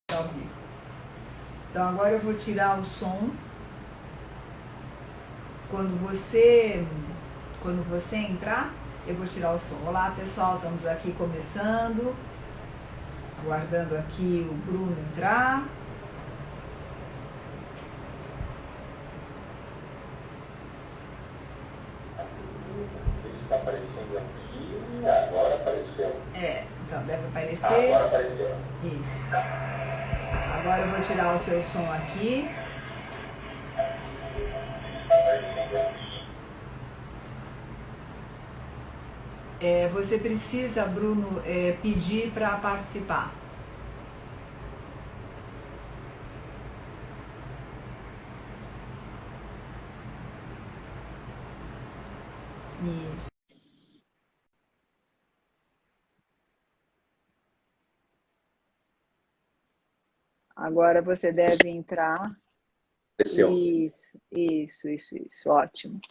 Ao vivo. Então agora eu vou tirar o som. Quando você entrar, eu vou tirar o som. Olá pessoal, estamos aqui começando, aguardando aqui o Bruno entrar. Está aparecendo aqui, agora apareceu. Então deve aparecer. Agora apareceu. Isso. Agora eu vou tirar o seu som aqui. Está aparecendo aqui. Você precisa, Bruno, pedir para participar. Isso. Agora você deve entrar. Apareceu. Isso, ótimo.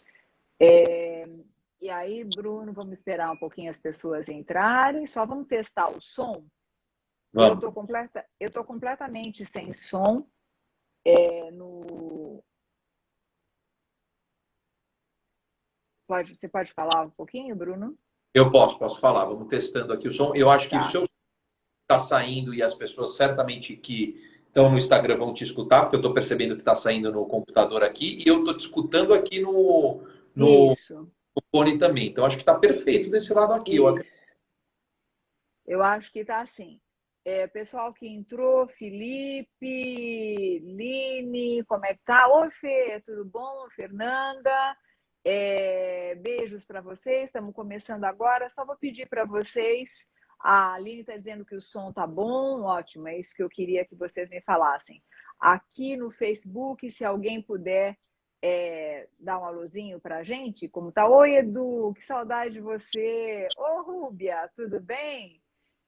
E aí, Bruno, vamos esperar um pouquinho as pessoas entrarem, só vamos testar o som. Vamos. Eu tô completamente sem som. Você pode falar um pouquinho, Bruno? Eu posso falar. Vamos testando aqui o som. Eu acho que o Tá. seu está saindo e as pessoas certamente que estão no Instagram vão te escutar, porque eu estou percebendo que está saindo no computador aqui e eu estou te escutando aqui no Isso, fone também. Então acho que está perfeito desse lado aqui. Eu acredito. isso. Eu acho que tá assim. Pessoal que entrou, Felipe, Line, como é que tá? Oi, Fê, tudo bom? Fernanda, beijos para vocês. Estamos começando agora. Só vou pedir para vocês. A Aline está dizendo que o som tá bom, ótimo, é isso que eu queria que vocês me falassem. Aqui no Facebook, se alguém puder dar um alôzinho para a gente, como tá? Oi, Edu, que saudade de você. Ô, Rúbia, tudo bem?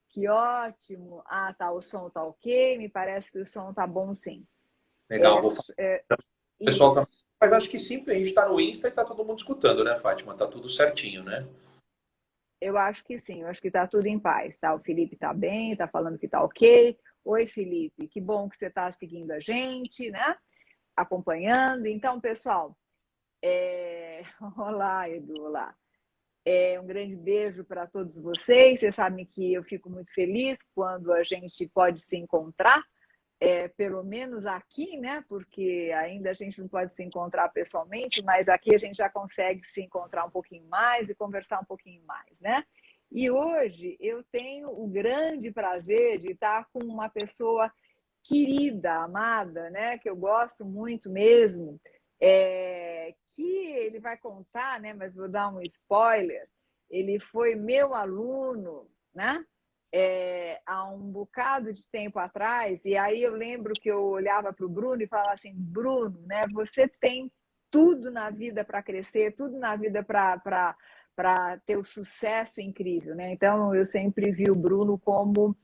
Que ótimo. Ah, tá, o som tá ok, me parece que o som tá bom sim. Legal, vou falar. O pessoal Isso. tá. Mas acho que sim, a gente está no Insta e está todo mundo escutando, né, Fátima? Tá tudo certinho, né? Eu acho que sim, eu acho que tá tudo em paz, tá? O Felipe tá bem, tá falando que tá ok. Oi, Felipe, que bom que você tá seguindo a gente, né? Acompanhando. Então, pessoal, olá, Edu, olá. Um grande beijo para todos vocês. Vocês sabem que eu fico muito feliz quando a gente pode se encontrar, pelo menos aqui, né? Porque ainda a gente não pode se encontrar pessoalmente, mas aqui a gente já consegue se encontrar um pouquinho mais e conversar um pouquinho mais, né? E hoje eu tenho o grande prazer de estar com uma pessoa querida, amada, né? Que eu gosto muito mesmo, que ele vai contar, né? Mas vou dar um spoiler. Ele foi meu aluno, né? Há um bocado de tempo atrás, e aí eu lembro que eu olhava para o Bruno e falava assim, Bruno, né, você tem tudo na vida para crescer, tudo na vida para ter o sucesso incrível, né? Então eu sempre vi o Bruno como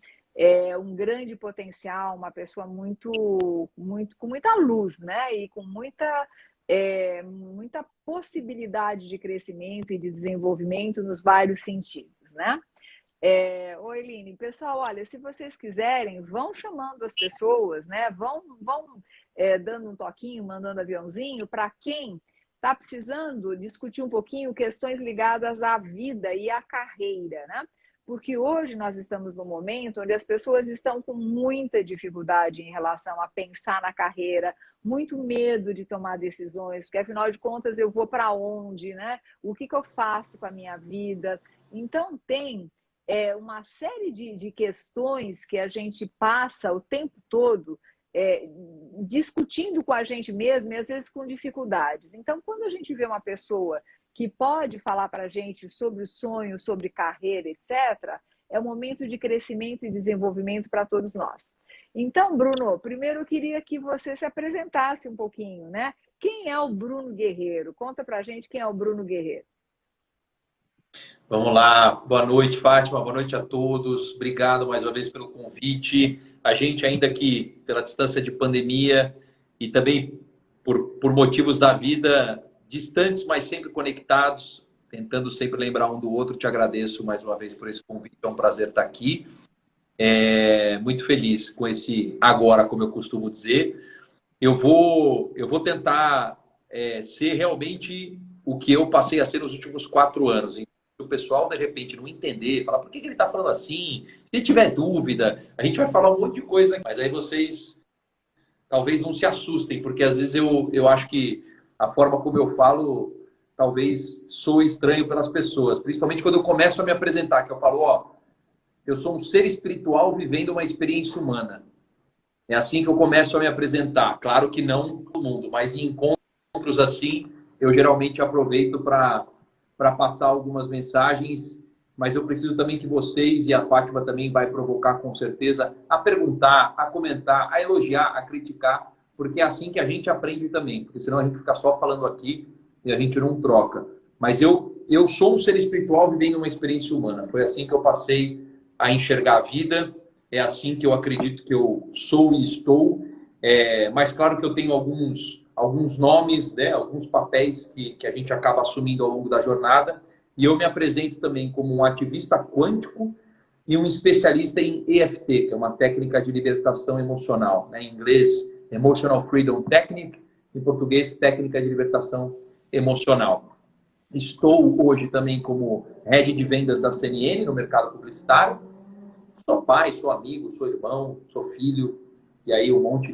um grande potencial, uma pessoa com muita luz, né? E com muita possibilidade de crescimento e de desenvolvimento nos vários sentidos, né? Oi, Eline. Pessoal, olha, se vocês quiserem, vão chamando as pessoas, né? Vão dando um toquinho, mandando aviãozinho para quem está precisando discutir um pouquinho questões ligadas à vida e à carreira, né? Porque hoje nós estamos num momento onde as pessoas estão com muita dificuldade em relação a pensar na carreira, muito medo de tomar decisões, porque afinal de contas eu vou para onde, né? O que eu faço com a minha vida? Então tem uma série de questões que a gente passa o tempo todo discutindo com a gente mesmo e às vezes com dificuldades. Então, quando a gente vê uma pessoa que pode falar para a gente sobre sonho, sobre carreira, etc., é um momento de crescimento e desenvolvimento para todos nós. Então, Bruno, primeiro eu queria que você se apresentasse um pouquinho, né? Quem é o Bruno Guerreiro? Conta para a gente quem é o Bruno Guerreiro. Vamos lá. Boa noite, Fátima. Boa noite a todos. Obrigado mais uma vez pelo convite. A gente, ainda que pela distância de pandemia e também por motivos da vida distantes, mas sempre conectados, tentando sempre lembrar um do outro, te agradeço mais uma vez por esse convite. É um prazer estar aqui. Muito feliz com esse agora, como eu costumo dizer. Eu vou tentar ser realmente o que eu passei a ser nos últimos 4 anos. Então, se o pessoal, de repente, não entender, falar por que ele está falando assim, se tiver dúvida, a gente vai falar um monte de coisa, mas aí vocês talvez não se assustem, porque às vezes eu acho que a forma como eu falo talvez soe estranho pelas pessoas, principalmente quando eu começo a me apresentar, que eu falo, ó, eu sou um ser espiritual vivendo uma experiência humana. É assim que eu começo a me apresentar. Claro que não todo mundo, mas em encontros assim, eu geralmente aproveito para passar algumas mensagens, mas eu preciso também que vocês, e a Fátima também vai provocar com certeza, a perguntar, a comentar, a elogiar, a criticar, porque é assim que a gente aprende também, porque senão a gente fica só falando aqui e a gente não troca. Mas eu sou um ser espiritual vivendo uma experiência humana. Foi assim que eu passei a enxergar a vida, é assim que eu acredito que eu sou e estou. Mas claro que eu tenho alguns nomes, né, alguns papéis que a gente acaba assumindo ao longo da jornada. E eu me apresento também como um ativista quântico e um especialista em EFT, que é uma técnica de libertação emocional. Né? Em inglês, Emotional Freedom Technique, em português, técnica de libertação emocional. Estou hoje também como head de vendas da CNN no mercado publicitário. Sou pai, sou amigo, sou irmão, sou filho, e aí um monte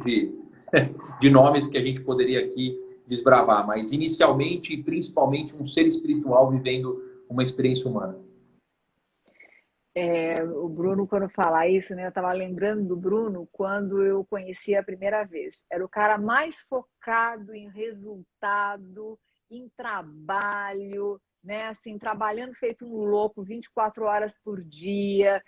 de nomes que a gente poderia aqui desbravar. Mas inicialmente e principalmente um ser espiritual vivendo uma experiência humana. O Bruno, quando fala isso, né, eu estava lembrando do Bruno quando eu conheci a primeira vez. Era o cara mais focado em resultado, em trabalho, né, assim, trabalhando feito um louco 24 horas por dia,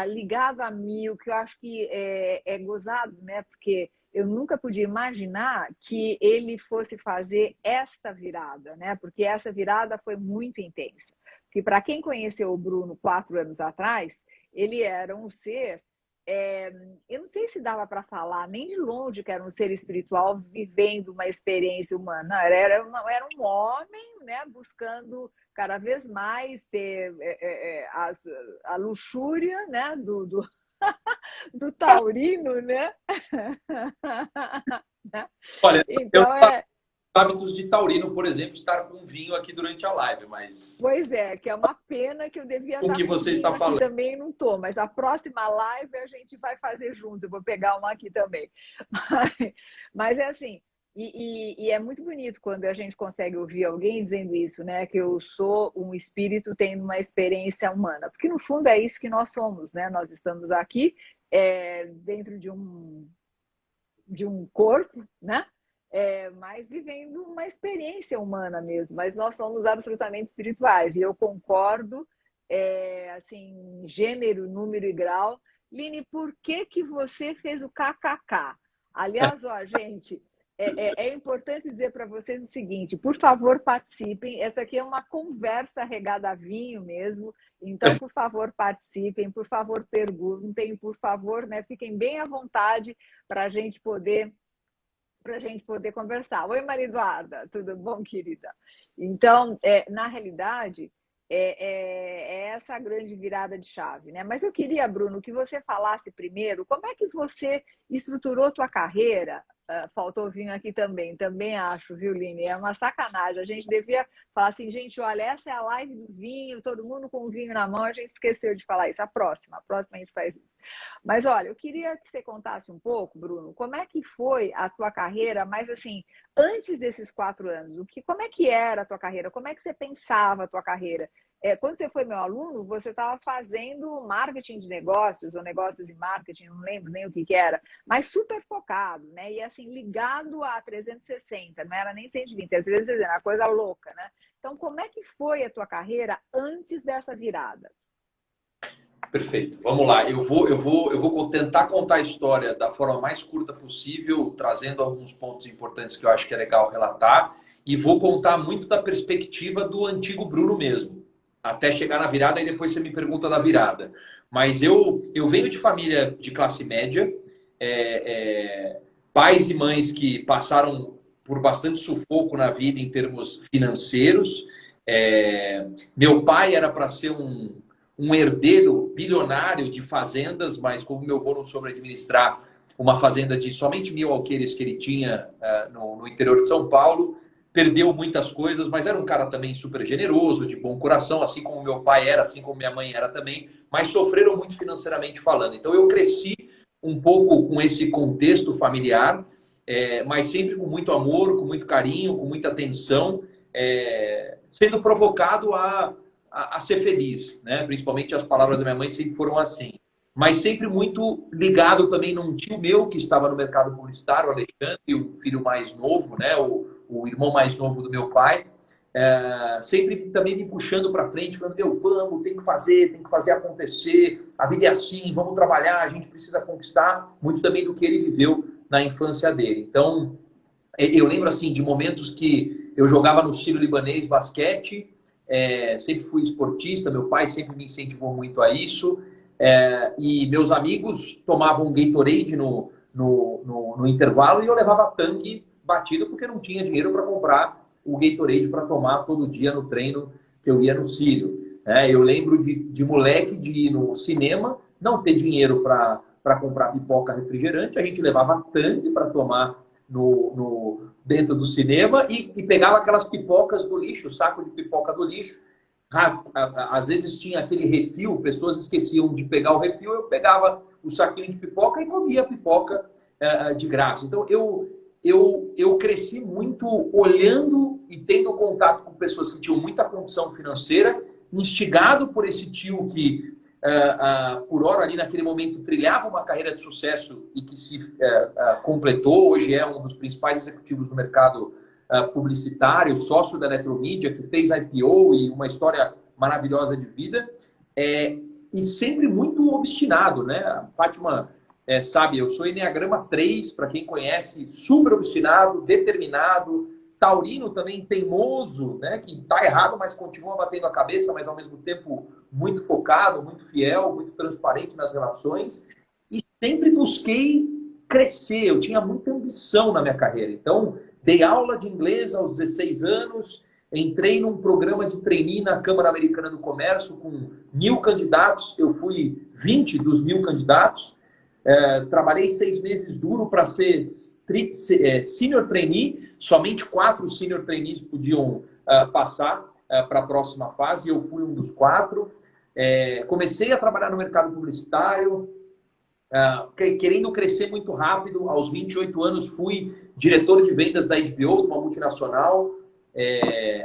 ligado a mil, que eu acho que é gozado, né, porque eu nunca podia imaginar que ele fosse fazer esta virada, né, porque essa virada foi muito intensa. Que para quem conheceu o Bruno 4 anos atrás, ele era um ser, eu não sei se dava para falar nem de longe que era um ser espiritual vivendo uma experiência humana. Não, era um homem, né, buscando cada vez mais ter a luxúria, né, do taurino, né? Olha, eu Então, hábitos de taurino, por exemplo, estar com vinho aqui durante a live, mas pois é, que é uma pena que eu devia o que estar com você vinho está aqui falando? também, não estou, mas a próxima live a gente vai fazer juntos, eu vou pegar uma aqui também. Mas é assim, e é muito bonito quando a gente consegue ouvir alguém dizendo isso, né? Que eu sou um espírito tendo uma experiência humana, porque no fundo é isso que nós somos, né? Nós estamos aqui dentro de um corpo, né? Mas vivendo uma experiência humana mesmo. Mas nós somos absolutamente espirituais. E eu concordo, assim, gênero, número e grau. Line, por que você fez o KKK? Aliás, ó, gente, é importante dizer para vocês o seguinte: por favor, participem. Essa aqui é uma conversa regada a vinho mesmo. Então, por favor, participem, por favor, perguntem, por favor, né, fiquem bem à vontade para a gente poder conversar. Oi, Maria Eduarda, tudo bom, querida? Então, na realidade, essa a grande virada de chave, né? Mas eu queria, Bruno, que você falasse primeiro como é que você estruturou tua carreira. Faltou vinho aqui também acho, viu, Line? É uma sacanagem. A gente devia falar assim, gente, olha, essa é a live do vinho, todo mundo com o vinho na mão, a gente esqueceu de falar isso. A próxima a gente faz isso. Mas olha, eu queria que você contasse um pouco, Bruno, como é que foi a tua carreira, mas assim, antes desses 4 anos, como é que era a tua carreira? Como é que você pensava a tua carreira? Quando você foi meu aluno, você estava fazendo marketing de negócios, ou negócios e marketing, não lembro nem o que era, mas super focado, né? E assim, ligado a 360, não era nem 120, era 360, uma coisa louca, né? Então, como é que foi a tua carreira antes dessa virada? Perfeito. Vamos lá. Eu vou tentar contar a história da forma mais curta possível, trazendo alguns pontos importantes que eu acho que é legal relatar, e vou contar muito da perspectiva do antigo Bruno mesmo, até chegar na virada e depois você me pergunta da virada. Mas eu venho de família de classe média, pais e mães que passaram por bastante sufoco na vida em termos financeiros. Meu pai era para ser um herdeiro bilionário de fazendas, mas como meu avô não soube administrar uma fazenda de somente 1.000 alqueires que ele tinha no interior de São Paulo, perdeu muitas coisas, mas era um cara também super generoso, de bom coração, assim como meu pai era, assim como minha mãe era também, mas sofreram muito financeiramente falando. Então eu cresci um pouco com esse contexto familiar, mas sempre com muito amor, com muito carinho, com muita atenção, sendo provocado a ser feliz, né? Principalmente as palavras da minha mãe sempre foram assim. Mas sempre muito ligado também num tio meu que estava no mercado publicitário, o Alexandre, o filho mais novo, né? O irmão mais novo do meu pai, sempre também me puxando para frente, falando, meu, vamos, tem que fazer acontecer, a vida é assim, vamos trabalhar, a gente precisa conquistar, muito também do que ele viveu na infância dele. Então, eu lembro assim de momentos que eu jogava no Sírio-Libanês basquete, sempre fui esportista, meu pai sempre me incentivou muito a isso, e meus amigos tomavam Gatorade no intervalo e eu levava tangue batido porque não tinha dinheiro para comprar o Gatorade para tomar todo dia no treino que eu ia no Sírio. Eu lembro de moleque de ir no cinema, não ter dinheiro para comprar pipoca, refrigerante, a gente levava tangue para tomar dentro do cinema e pegava aquelas pipocas do lixo, o saco de pipoca do lixo. Às vezes tinha aquele refil, pessoas esqueciam de pegar o refil, eu pegava o saquinho de pipoca e comia a pipoca de graça. Então eu cresci muito olhando e tendo contato com pessoas que tinham muita condição financeira, instigado por esse tio que por hora ali naquele momento trilhava uma carreira de sucesso e que se completou, hoje é um dos principais executivos do mercado publicitário, sócio da Eletromídia, que fez IPO e uma história maravilhosa de vida, e sempre muito obstinado, né? A Fátima sabe, eu sou Enneagrama 3, para quem conhece, super obstinado, determinado, taurino também teimoso, né? Que está errado, mas continua batendo a cabeça, mas ao mesmo tempo muito focado, muito fiel, muito transparente nas relações, e sempre busquei crescer, eu tinha muita ambição na minha carreira. Então, dei aula de inglês aos 16 anos, entrei num programa de trainee na Câmara Americana do Comércio com 1.000 candidatos, eu fui 20 dos 1.000 candidatos, trabalhei 6 meses duro para ser senior trainee, somente 4 senior trainees podiam passar para a próxima fase, e eu fui um dos 4. Comecei a trabalhar no mercado publicitário, querendo crescer muito rápido. Aos 28 anos fui diretor de vendas da HBO, de uma multinacional.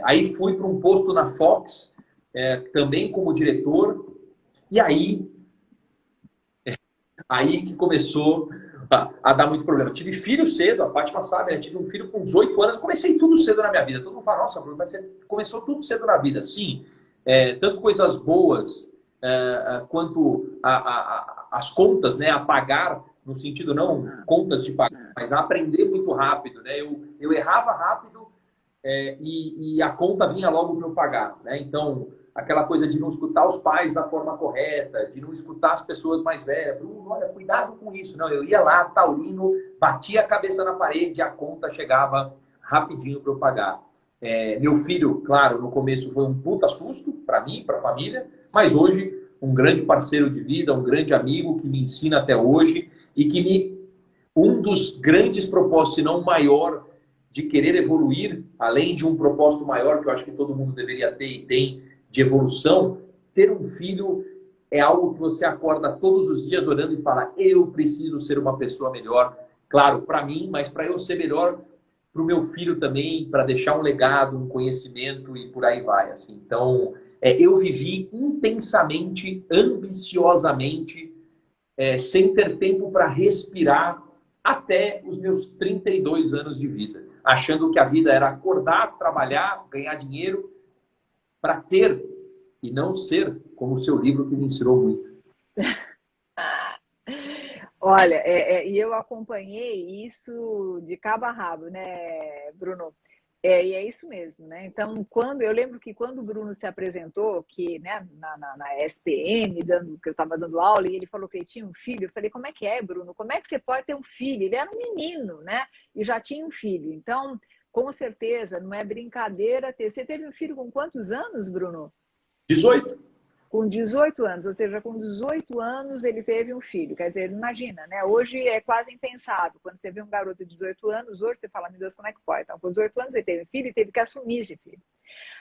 Aí fui para um posto na Fox, também como diretor. E aí que começou a dar muito problema. Tive filho cedo, a Fátima sabe, né? Tive um filho com 18 anos, comecei tudo cedo na minha vida. Todo mundo fala, nossa, Bruno, mas você começou tudo cedo na vida. Sim, tanto coisas boas quanto as contas, né, a pagar, no sentido não contas de pagar, mas a aprender muito rápido, né? Eu errava rápido e a conta vinha logo para eu pagar, né? Então, aquela coisa de não escutar os pais da forma correta, de não escutar as pessoas mais velhas. Bruno, olha, cuidado com isso. Não, eu ia lá, taurino, batia a cabeça na parede e a conta chegava rapidinho para eu pagar. Meu filho, claro, no começo foi um puta susto para mim, para a família, mas hoje um grande parceiro de vida, um grande amigo que me ensina até hoje e que um dos grandes propósitos, se não o maior, de querer evoluir, além de um propósito maior que eu acho que todo mundo deveria ter e tem, de evolução, ter um filho é algo que você acorda todos os dias orando e fala, eu preciso ser uma pessoa melhor, claro, para mim, mas para eu ser melhor para o meu filho também, para deixar um legado, um conhecimento e por aí vai. Assim. Então, eu vivi intensamente, ambiciosamente, sem ter tempo para respirar até os meus 32 anos de vida, achando que a vida era acordar, trabalhar, ganhar dinheiro, para ter e não ser, como o seu livro que me ensinou muito. Olha, e eu acompanhei isso de cabo a rabo, né, Bruno? E é isso mesmo, né? Então, eu lembro que quando o Bruno se apresentou, que, né, na SPM, que eu estava dando aula, e ele falou que ele tinha um filho, eu falei, como é que é, Bruno? Como é que você pode ter um filho? Ele era um menino, né? E já tinha um filho. Então, com certeza, não é brincadeira ter. Você teve um filho com quantos anos, Bruno? 18. Com 18 anos, ou seja, com 18 anos ele teve um filho. Quer dizer, imagina, né? Hoje é quase impensável. Quando você vê um garoto de 18 anos, hoje você fala, meu Deus, como é que pode? Então, com 18 anos ele teve um filho e teve que assumir esse filho.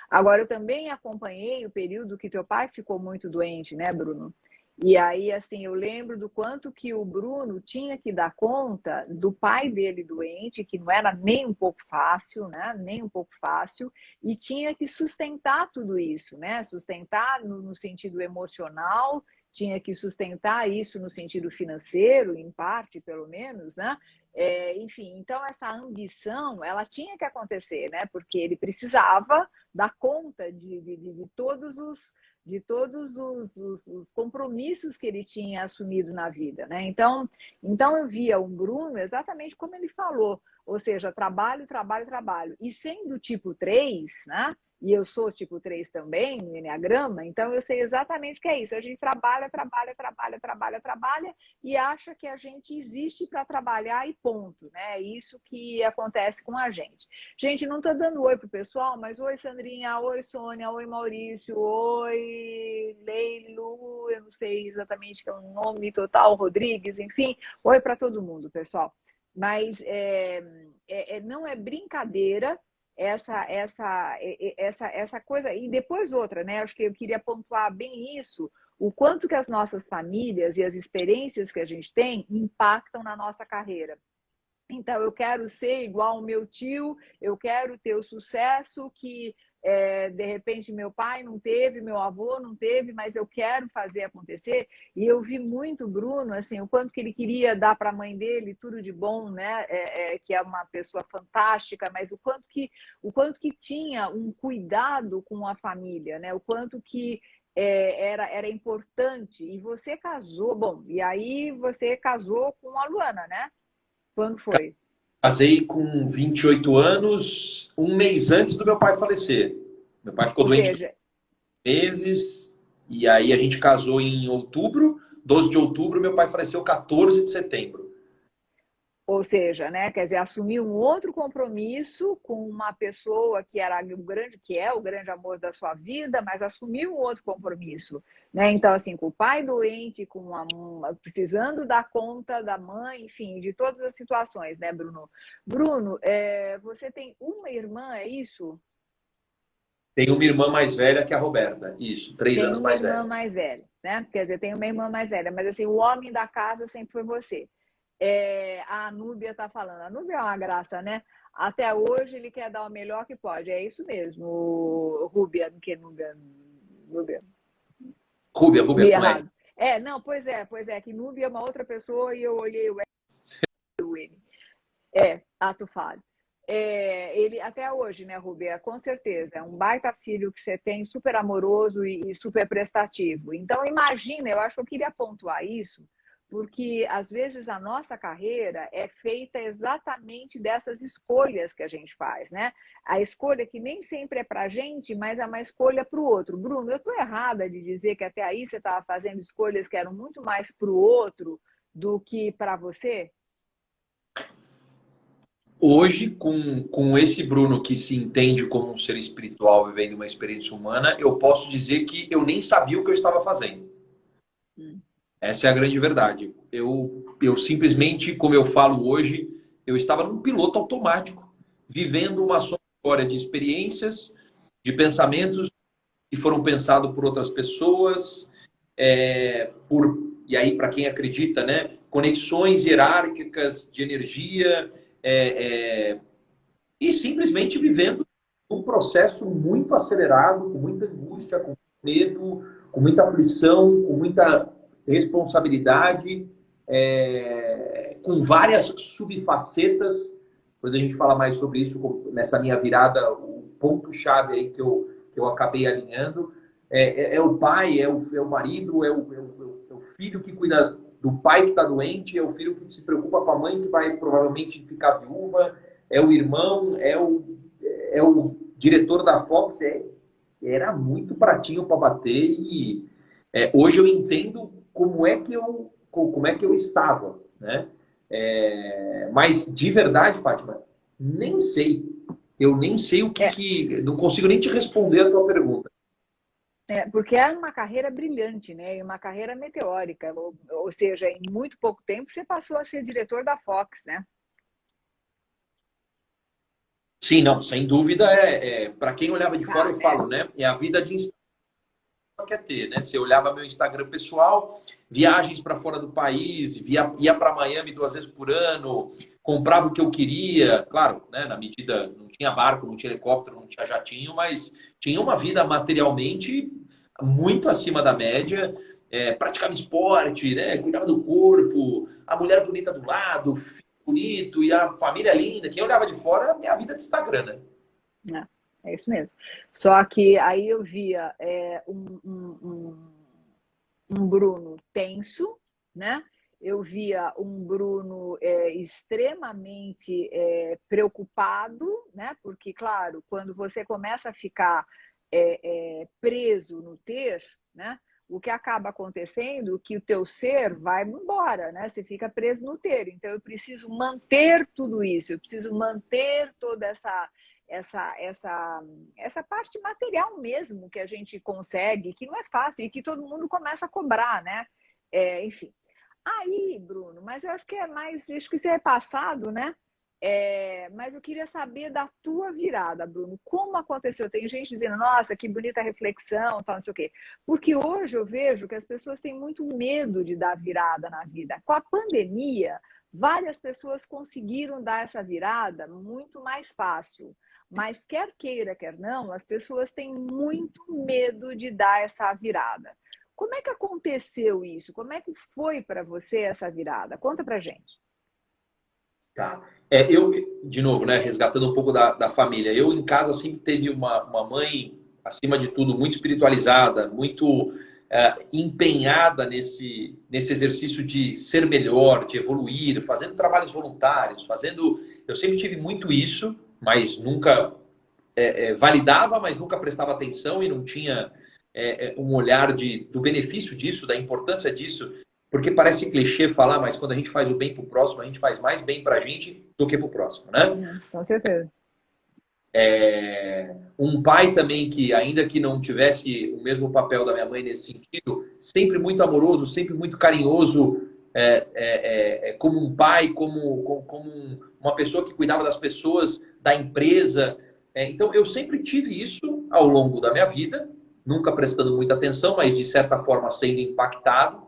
Agora, eu também acompanhei o período que teu pai ficou muito doente, né, Bruno? E aí, assim, eu lembro do quanto que o Bruno tinha que dar conta do pai dele doente, que não era nem um pouco fácil, né? Nem um pouco fácil, e tinha que sustentar tudo isso, né? Sustentar no sentido emocional, tinha que sustentar isso no sentido financeiro, em parte, pelo menos, né? Enfim, então essa ambição, ela tinha que acontecer, né? Porque ele precisava dar conta de todos os compromissos que ele tinha assumido na vida, né? Então eu via o Bruno exatamente como ele falou, ou seja, trabalho, trabalho, trabalho. E sendo tipo 3, né? E eu sou tipo 3 também, no Enneagrama, então eu sei exatamente o que é isso. A gente trabalha, trabalha, trabalha, trabalha, trabalha e acha que a gente existe para trabalhar e ponto, né? É isso que acontece com a gente. Gente, não estou dando oi pro pessoal, mas oi Sandrinha, oi Sônia, oi Maurício, oi Leilu, eu não sei exatamente que é o nome total, Rodrigues, enfim, oi para todo mundo, pessoal. Mas não é brincadeira essa coisa. E depois outra, né? Acho que eu queria pontuar bem isso, o quanto que as nossas famílias e as experiências que a gente tem impactam na nossa carreira. Então, eu quero ser igual ao meu tio, eu quero ter o sucesso que, de repente, meu pai não teve, meu avô não teve, mas eu quero fazer acontecer. E eu vi muito, Bruno, assim, o quanto que ele queria dar para a mãe dele tudo de bom, né? Que é uma pessoa fantástica, mas o quanto que tinha um cuidado com a família, né? O quanto que era importante. E você casou, bom, e aí você casou com a Luana, né? Quando foi? Casei com 28 anos, um mês antes do meu pai falecer. Meu pai ficou Ou doente seja, meses, e aí a gente casou em outubro, 12 de outubro, meu pai faleceu 14 de setembro. né? Quer dizer, assumir um outro compromisso com uma pessoa que era que é o grande amor da sua vida, mas assumiu um outro compromisso, né? Então, assim, com o pai doente, precisando dar conta da mãe, enfim, de todas as situações, né, Bruno? Bruno, você tem uma irmã, é isso? Tenho uma irmã mais velha que a Roberta, isso, 3 anos Uma mais irmã velha. mais velha, né? Quer dizer, tem uma irmã mais velha, mas assim, o homem da casa sempre foi você. A Núbia está falando. A Núbia é uma graça, né? Até hoje ele quer dar o melhor que pode. É isso mesmo, Rúbia, que Núbia, Núbia. Rúbia, Li com R. errado. Não, pois é, que Núbia é uma outra pessoa e eu olhei o N. Ato falho. Ele até hoje, né, Rubia? Com certeza, é um baita filho que você tem, super amoroso e super prestativo. Então, imagina, eu acho que eu queria pontuar isso, porque às vezes a nossa carreira é feita exatamente dessas escolhas que a gente faz, né? A escolha que nem sempre é para a gente, mas é uma escolha para o outro. Bruno, eu estou errada de dizer que até aí você estava fazendo escolhas que eram muito mais para o outro do que para você? Hoje, com esse Bruno que se entende como um ser espiritual vivendo uma experiência humana, eu posso dizer que eu nem sabia o que eu estava fazendo. Hum. Essa é a grande verdade. Eu simplesmente, como eu falo hoje, eu estava num piloto automático, vivendo uma somatória de experiências, de pensamentos que foram pensados por outras pessoas, e aí, para quem acredita, né, conexões hierárquicas de energia, e simplesmente vivendo um processo muito acelerado, com muita angústia, com medo, com muita aflição, com muita responsabilidade, com várias subfacetas. Depois a gente fala mais sobre isso nessa minha virada, o ponto-chave aí que eu acabei alinhando. É o pai, é o marido, é o filho que cuida do pai que está doente, é o filho que se preocupa com a mãe que vai provavelmente ficar viúva, é o irmão, é o diretor da Fox. Era muito pratinho para bater e hoje eu entendo como é que eu estava, né? Mas de verdade, Fátima, nem sei. Eu nem sei o que. Não consigo nem te responder a tua pergunta. Porque é uma carreira brilhante, né? E uma carreira meteórica. Ou seja, em muito pouco tempo você passou a ser diretor da Fox, né? Sim, não, sem dúvida para quem olhava de fora, Tá, eu né? falo, né? É a vida de quer ter, né? Você olhava meu Instagram pessoal, viagens para fora do país, ia para Miami 2 vezes por ano, comprava o que eu queria, claro, né? Na medida, não tinha barco, não tinha helicóptero, não tinha jatinho, mas tinha uma vida materialmente muito acima da média, praticava esporte, né? Cuidava do corpo, a mulher bonita do lado, o filho bonito e a família linda. Quem olhava de fora era a minha vida de Instagram, né? É isso mesmo. Só que aí eu via um Bruno tenso, né? Eu via um Bruno extremamente preocupado, né? Porque, claro, quando você começa a ficar preso no ter, né? O que acaba acontecendo é que o teu ser vai embora, né? Você fica preso no ter. Então, eu preciso manter tudo isso, eu preciso manter toda essa parte material mesmo que a gente consegue, que não é fácil e que todo mundo começa a cobrar, né? Enfim. Aí, Bruno, mas eu acho que é mais, acho que isso é passado, né? Mas eu queria saber da tua virada, Bruno. Como aconteceu? Tem gente dizendo, nossa, que bonita reflexão, tal, não sei o quê. Porque hoje eu vejo que as pessoas têm muito medo de dar virada na vida. Com a pandemia, várias pessoas conseguiram dar essa virada muito mais fácil. Mas quer queira, quer não, as pessoas têm muito medo de dar essa virada. Como é que aconteceu isso? Como é que foi para você essa virada? Conta pra gente. Tá. Eu, de novo, né, resgatando um pouco da família, eu em casa sempre teve uma mãe, acima de tudo, muito espiritualizada, muito empenhada nesse exercício de ser melhor, de evoluir, fazendo trabalhos voluntários, fazendo. Eu sempre tive muito isso, mas nunca validava, mas nunca prestava atenção e não tinha um olhar do benefício disso, da importância disso. Porque parece clichê falar, mas quando a gente faz o bem pro próximo, a gente faz mais bem pra gente do que pro próximo, né? Com certeza. Um pai também que, ainda que não tivesse o mesmo papel da minha mãe nesse sentido, sempre muito amoroso, sempre muito carinhoso, como um pai, como uma pessoa que cuidava das pessoas, da empresa. Então, eu sempre tive isso ao longo da minha vida, nunca prestando muita atenção, mas de certa forma sendo impactado.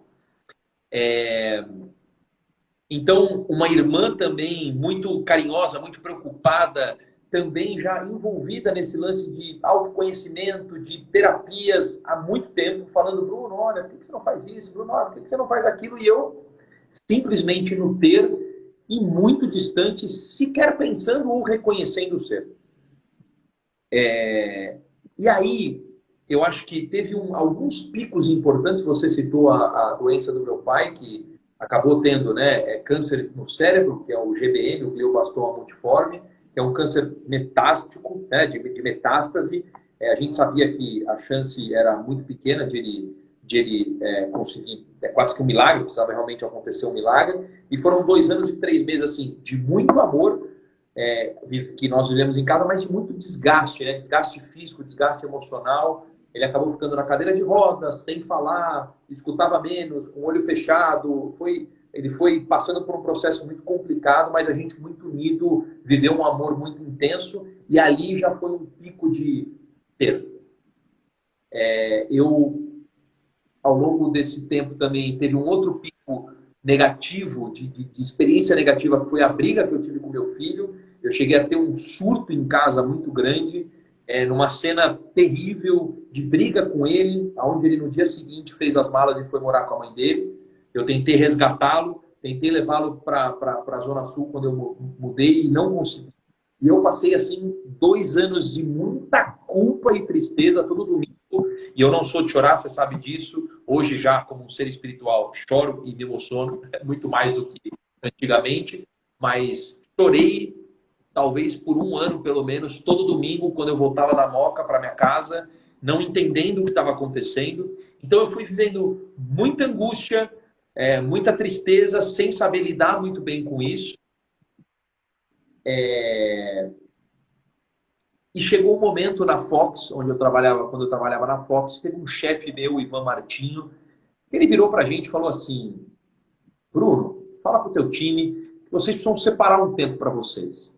Então, uma irmã também muito carinhosa, muito preocupada, também já envolvida nesse lance de autoconhecimento, de terapias há muito tempo, falando, Bruno, olha, por que você não faz isso? Bruno, olha, por que você não faz aquilo? E eu simplesmente no ter e muito distante, sequer pensando ou reconhecendo o ser. E aí, eu acho que teve alguns picos importantes. Você citou a doença do meu pai, que acabou tendo, né, câncer no cérebro, que é o GBM, o glioblastoma multiforme, que é um câncer metástico, né, de metástase. A gente sabia que a chance era muito pequena de ele conseguir, quase que um milagre, precisava realmente acontecer um milagre. E foram 2 anos e 3 meses assim, de muito amor, que nós vivemos em casa, mas de muito desgaste, né? Desgaste físico, desgaste emocional. Ele acabou ficando na cadeira de rodas, sem falar, escutava menos, com o olho fechado. Ele foi passando por um processo muito complicado, mas a gente muito unido, viveu um amor muito intenso, e ali já foi um pico de ter. Eu, ao longo desse tempo, também teve um outro pico negativo, de experiência negativa, que foi a briga que eu tive com meu filho. Eu cheguei a ter um surto em casa muito grande, numa cena terrível de briga com ele, onde ele no dia seguinte fez as malas e foi morar com a mãe dele. Eu tentei resgatá-lo, tentei levá-lo para a Zona Sul quando eu mudei e não consegui. E eu passei assim 2 anos de muita culpa e tristeza todo domingo. E eu não sou de chorar, você sabe disso. Hoje já, como um ser espiritual, choro e me emociono muito mais do que antigamente. Mas chorei talvez por 1 ano, pelo menos, todo domingo, quando eu voltava da Moca para minha casa, não entendendo o que estava acontecendo. Então eu fui vivendo muita angústia, muita tristeza, sem saber lidar muito bem com isso. E E chegou um momento na Fox, onde eu trabalhava, quando eu trabalhava na Fox, teve um chefe meu, o Ivan Martinho, ele virou pra gente e falou assim: Bruno, fala pro teu time que vocês precisam separar um tempo para vocês. Vocês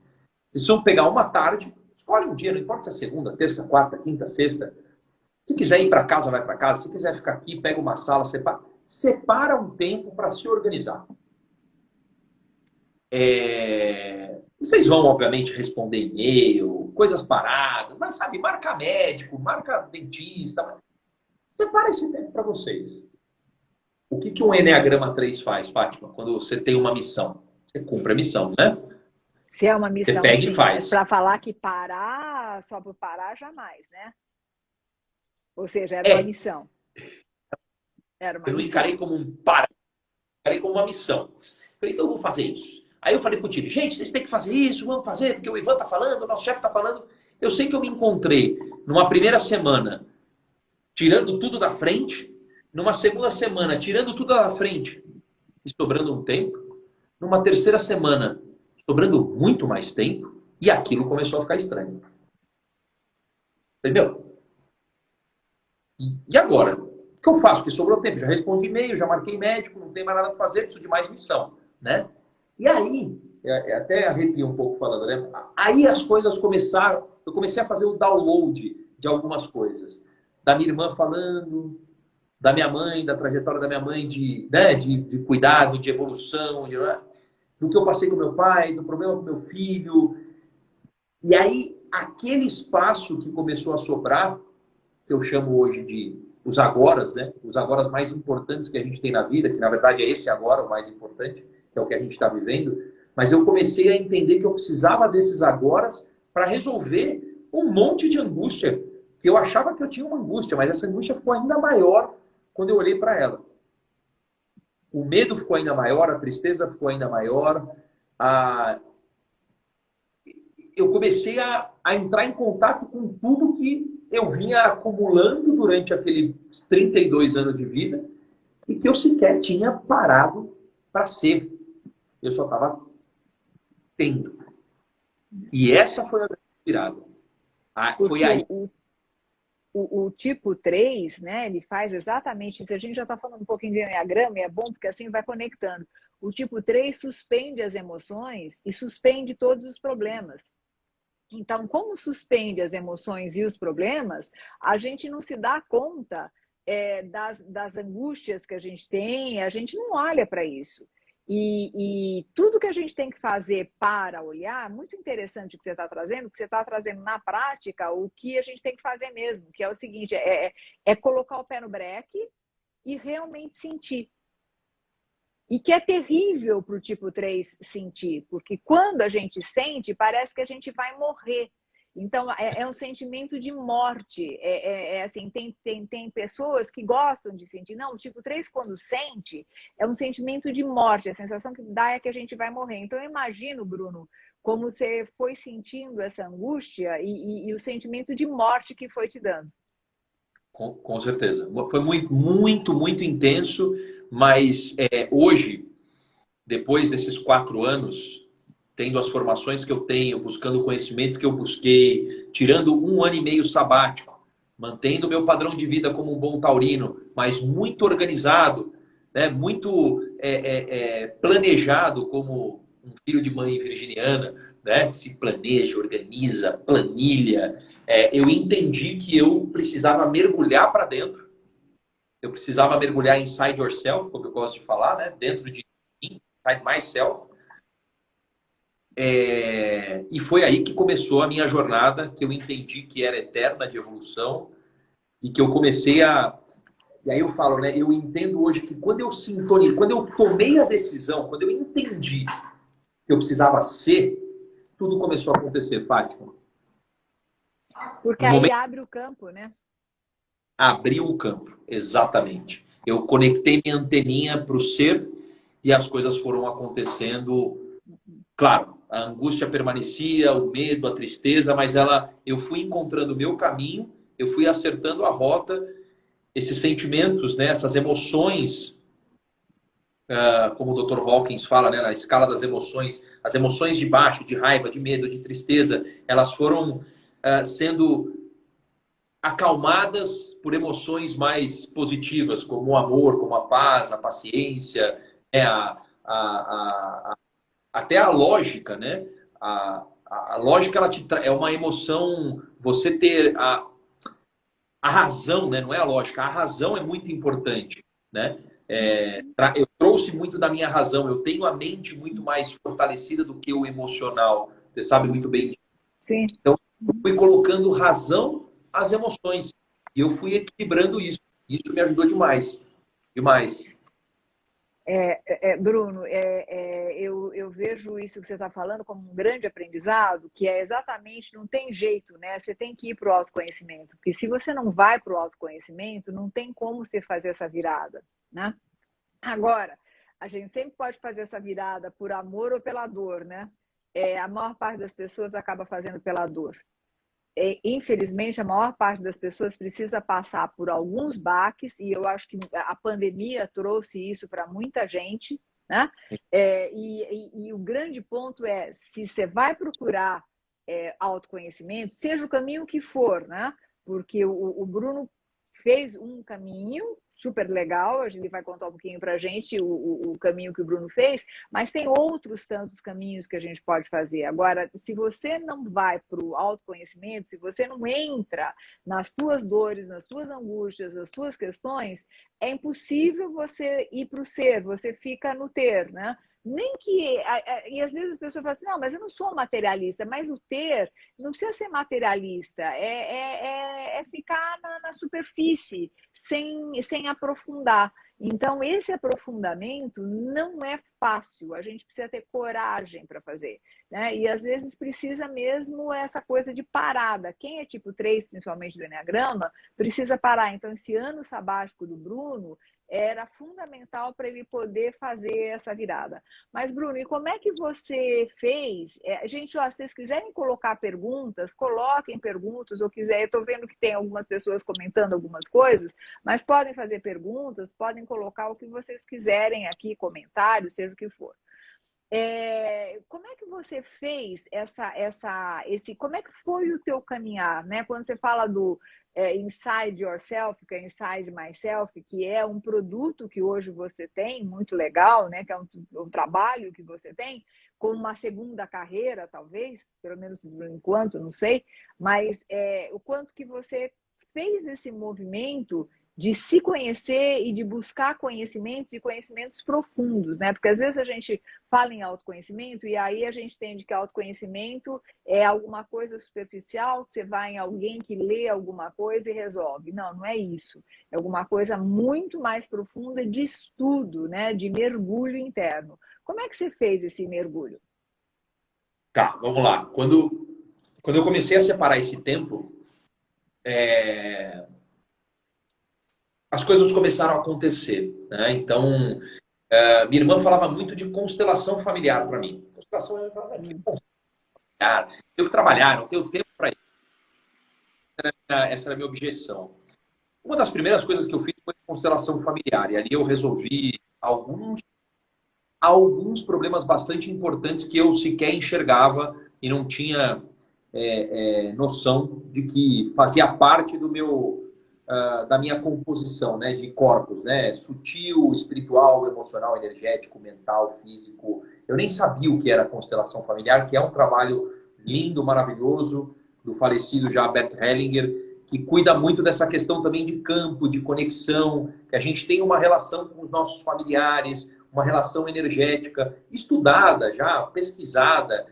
precisam pegar uma tarde, escolhe um dia, não importa se é segunda, terça, quarta, quinta, sexta. Se quiser ir para casa, vai para casa. Se quiser ficar aqui, pega uma sala, separa um tempo para se organizar. Vocês vão, obviamente, responder e-mail, coisas paradas, mas sabe, marca médico, marca dentista. Separa esse tempo para vocês. O que um Enneagrama 3 faz, Fátima, quando você tem uma missão? Você cumpre a missão, né? Se é uma missão, você pega sim, e faz. mas para falar que parar, só por parar, jamais, né? Ou seja, era uma missão. Era uma eu não encarei como um parar, encarei como uma missão. Falei, então eu vou fazer isso. Aí eu falei pro time, gente, vocês têm que fazer isso, vamos fazer, porque o Ivan tá falando, o nosso chefe tá falando. Eu sei que eu me encontrei numa primeira semana tirando tudo da frente, numa segunda semana tirando tudo da frente e sobrando um tempo, numa terceira semana sobrando muito mais tempo, e aquilo começou a ficar estranho. Entendeu? E agora? O que eu faço? Porque sobrou tempo, já respondi e-mail, já marquei médico, não tem mais nada para fazer, preciso de mais missão, né? E aí, até arrepio um pouco falando, né? Aí as coisas começaram, eu comecei a fazer o download de algumas coisas. Da minha irmã falando, da minha mãe, da trajetória da minha mãe de cuidado, de evolução, do que eu passei com meu pai, do problema com meu filho. E aí, aquele espaço que começou a sobrar, que eu chamo hoje de os agoras, né? Os agoras mais importantes que a gente tem na vida, que na verdade é esse agora o mais importante, que é o que a gente está vivendo. Mas eu comecei a entender que eu precisava desses agoras para resolver um monte de angústia, que eu achava que eu tinha uma angústia, mas essa angústia ficou ainda maior quando eu olhei para ela. O medo ficou ainda maior, a tristeza ficou ainda maior. Eu comecei a entrar em contato com tudo que eu vinha acumulando durante aqueles 32 anos de vida e que eu sequer tinha parado para ser. Eu só estava tendo. E essa foi a grande virada. Foi aí. O tipo 3, né, ele faz exatamente isso. A gente já está falando um pouquinho de Enneagrama, e é bom porque assim vai conectando. O tipo 3 suspende as emoções e suspende todos os problemas. Então, como suspende as emoções e os problemas, a gente não se dá conta das angústias que a gente tem, a gente não olha para isso. E tudo que a gente tem que fazer para olhar, muito interessante o que você está trazendo, porque você está trazendo na prática o que a gente tem que fazer mesmo, que é o seguinte, é colocar o pé no breque e realmente sentir. E que é terrível para o tipo 3 sentir, porque quando a gente sente, parece que a gente vai morrer. Então, é um sentimento de morte. Assim, tem pessoas que gostam de sentir. Não, o tipo 3, quando sente, é um sentimento de morte. A sensação que dá é que a gente vai morrer. Então, eu imagino, Bruno, como você foi sentindo essa angústia e o sentimento de morte que foi te dando. Com certeza. Foi muito, muito, muito intenso, mas hoje, depois desses 4 anos, tendo as formações que eu tenho, buscando o conhecimento que eu busquei, tirando 1 ano e meio sabático, mantendo o meu padrão de vida como um bom taurino, mas muito organizado, né? Muito planejado como um filho de mãe virginiana, né? Se planeja, organiza, planilha. Eu entendi que eu precisava mergulhar para dentro, eu precisava mergulhar inside yourself, como eu gosto de falar, né? Dentro de mim, inside myself. E foi aí que começou a minha jornada, que eu entendi que era eterna de evolução e que eu comecei a... E aí eu falo, né? Eu entendo hoje que quando eu sintonizei, quando eu tomei a decisão, quando eu entendi que eu precisava ser, tudo começou a acontecer, Fátima. Porque aí abre o campo, né? Abriu o campo, exatamente. Eu conectei minha anteninha para o ser e as coisas foram acontecendo. Claro, a angústia permanecia, o medo, a tristeza, mas eu fui encontrando o meu caminho, eu fui acertando a rota, esses sentimentos, né, essas emoções, como o Dr. Hawkins fala, né, na escala das emoções, as emoções de baixo, de raiva, de medo, de tristeza, elas foram sendo acalmadas por emoções mais positivas, como o amor, como a paz, a paciência, né? Até a lógica, né? A lógica é uma emoção, você ter a razão, né? Não é a lógica, a razão é muito importante, né? Eu trouxe muito da minha razão, eu tenho a mente muito mais fortalecida do que o emocional. Você sabe muito bem. Sim. Então, eu fui colocando razão às emoções. E eu fui equilibrando isso. Isso me ajudou demais. Demais. Bruno, eu vejo isso que você está falando como um grande aprendizado, que é exatamente, não tem jeito, né? Você tem que ir para o autoconhecimento, porque se você não vai para o autoconhecimento, não tem como você fazer essa virada, né? Agora, a gente sempre pode fazer essa virada por amor ou pela dor, né? A maior parte das pessoas acaba fazendo pela dor. Infelizmente, a maior parte das pessoas precisa passar por alguns baques, e eu acho que a pandemia trouxe isso para muita gente, né? E o grande ponto é, se você vai procurar autoconhecimento, seja o caminho que for, né? Porque o Bruno fez um caminho super legal, ele vai contar um pouquinho para a gente o caminho que o Bruno fez, mas tem outros tantos caminhos que a gente pode fazer. Agora, se você não vai para o autoconhecimento, se você não entra nas tuas dores, nas tuas angústias, nas tuas questões, é impossível você ir para o ser, você fica no ter, né? Nem que. E às vezes as pessoas falam assim, não, mas eu não sou materialista, mas o ter não precisa ser materialista, é ficar na superfície, sem aprofundar. Então, esse aprofundamento não é fácil, a gente precisa ter coragem para fazer, né? E às vezes precisa mesmo essa coisa de parada. Quem é tipo 3, principalmente do Enneagrama, precisa parar. Então, esse ano sabático do Bruno era fundamental para ele poder fazer essa virada. Mas, Bruno, e como é que você fez? Gente, ó, se vocês quiserem colocar perguntas, coloquem perguntas, ou quiser, eu estou vendo que tem algumas pessoas comentando algumas coisas, mas podem fazer perguntas, podem colocar o que vocês quiserem aqui, comentários, seja o que for. Como é que você fez como é que foi o teu caminhar, né? Quando você fala do Inside Yourself, que é Inside Myself, que é um produto que hoje você tem, muito legal, né? Que é um trabalho que você tem, com uma segunda carreira, talvez, pelo menos por enquanto, não sei, mas o quanto que você fez esse movimento de se conhecer e de buscar conhecimentos e conhecimentos profundos, né? Porque às vezes a gente fala em autoconhecimento e aí a gente entende que autoconhecimento é alguma coisa superficial, que você vai em alguém que lê alguma coisa e resolve. Não, não é isso. É alguma coisa muito mais profunda de estudo, né? De mergulho interno. Como é que você fez esse mergulho? Tá, vamos lá. Quando eu comecei a separar esse tempo, as coisas começaram a acontecer, né? Então, minha irmã falava muito de constelação familiar para mim. Constelação familiar. Eu que trabalhar, não tenho tempo para isso. Essa era a minha objeção. Uma das primeiras coisas que eu fiz foi constelação familiar. E ali eu resolvi alguns problemas bastante importantes que eu sequer enxergava e não tinha noção de que fazia parte da minha composição, né, de corpos, né, sutil, espiritual, emocional, energético, mental, físico. Eu nem sabia o que era constelação familiar, que é um trabalho lindo, maravilhoso, do falecido já Bert Hellinger, que cuida muito dessa questão também de campo, de conexão, que a gente tem uma relação com os nossos familiares, uma relação energética estudada já, pesquisada.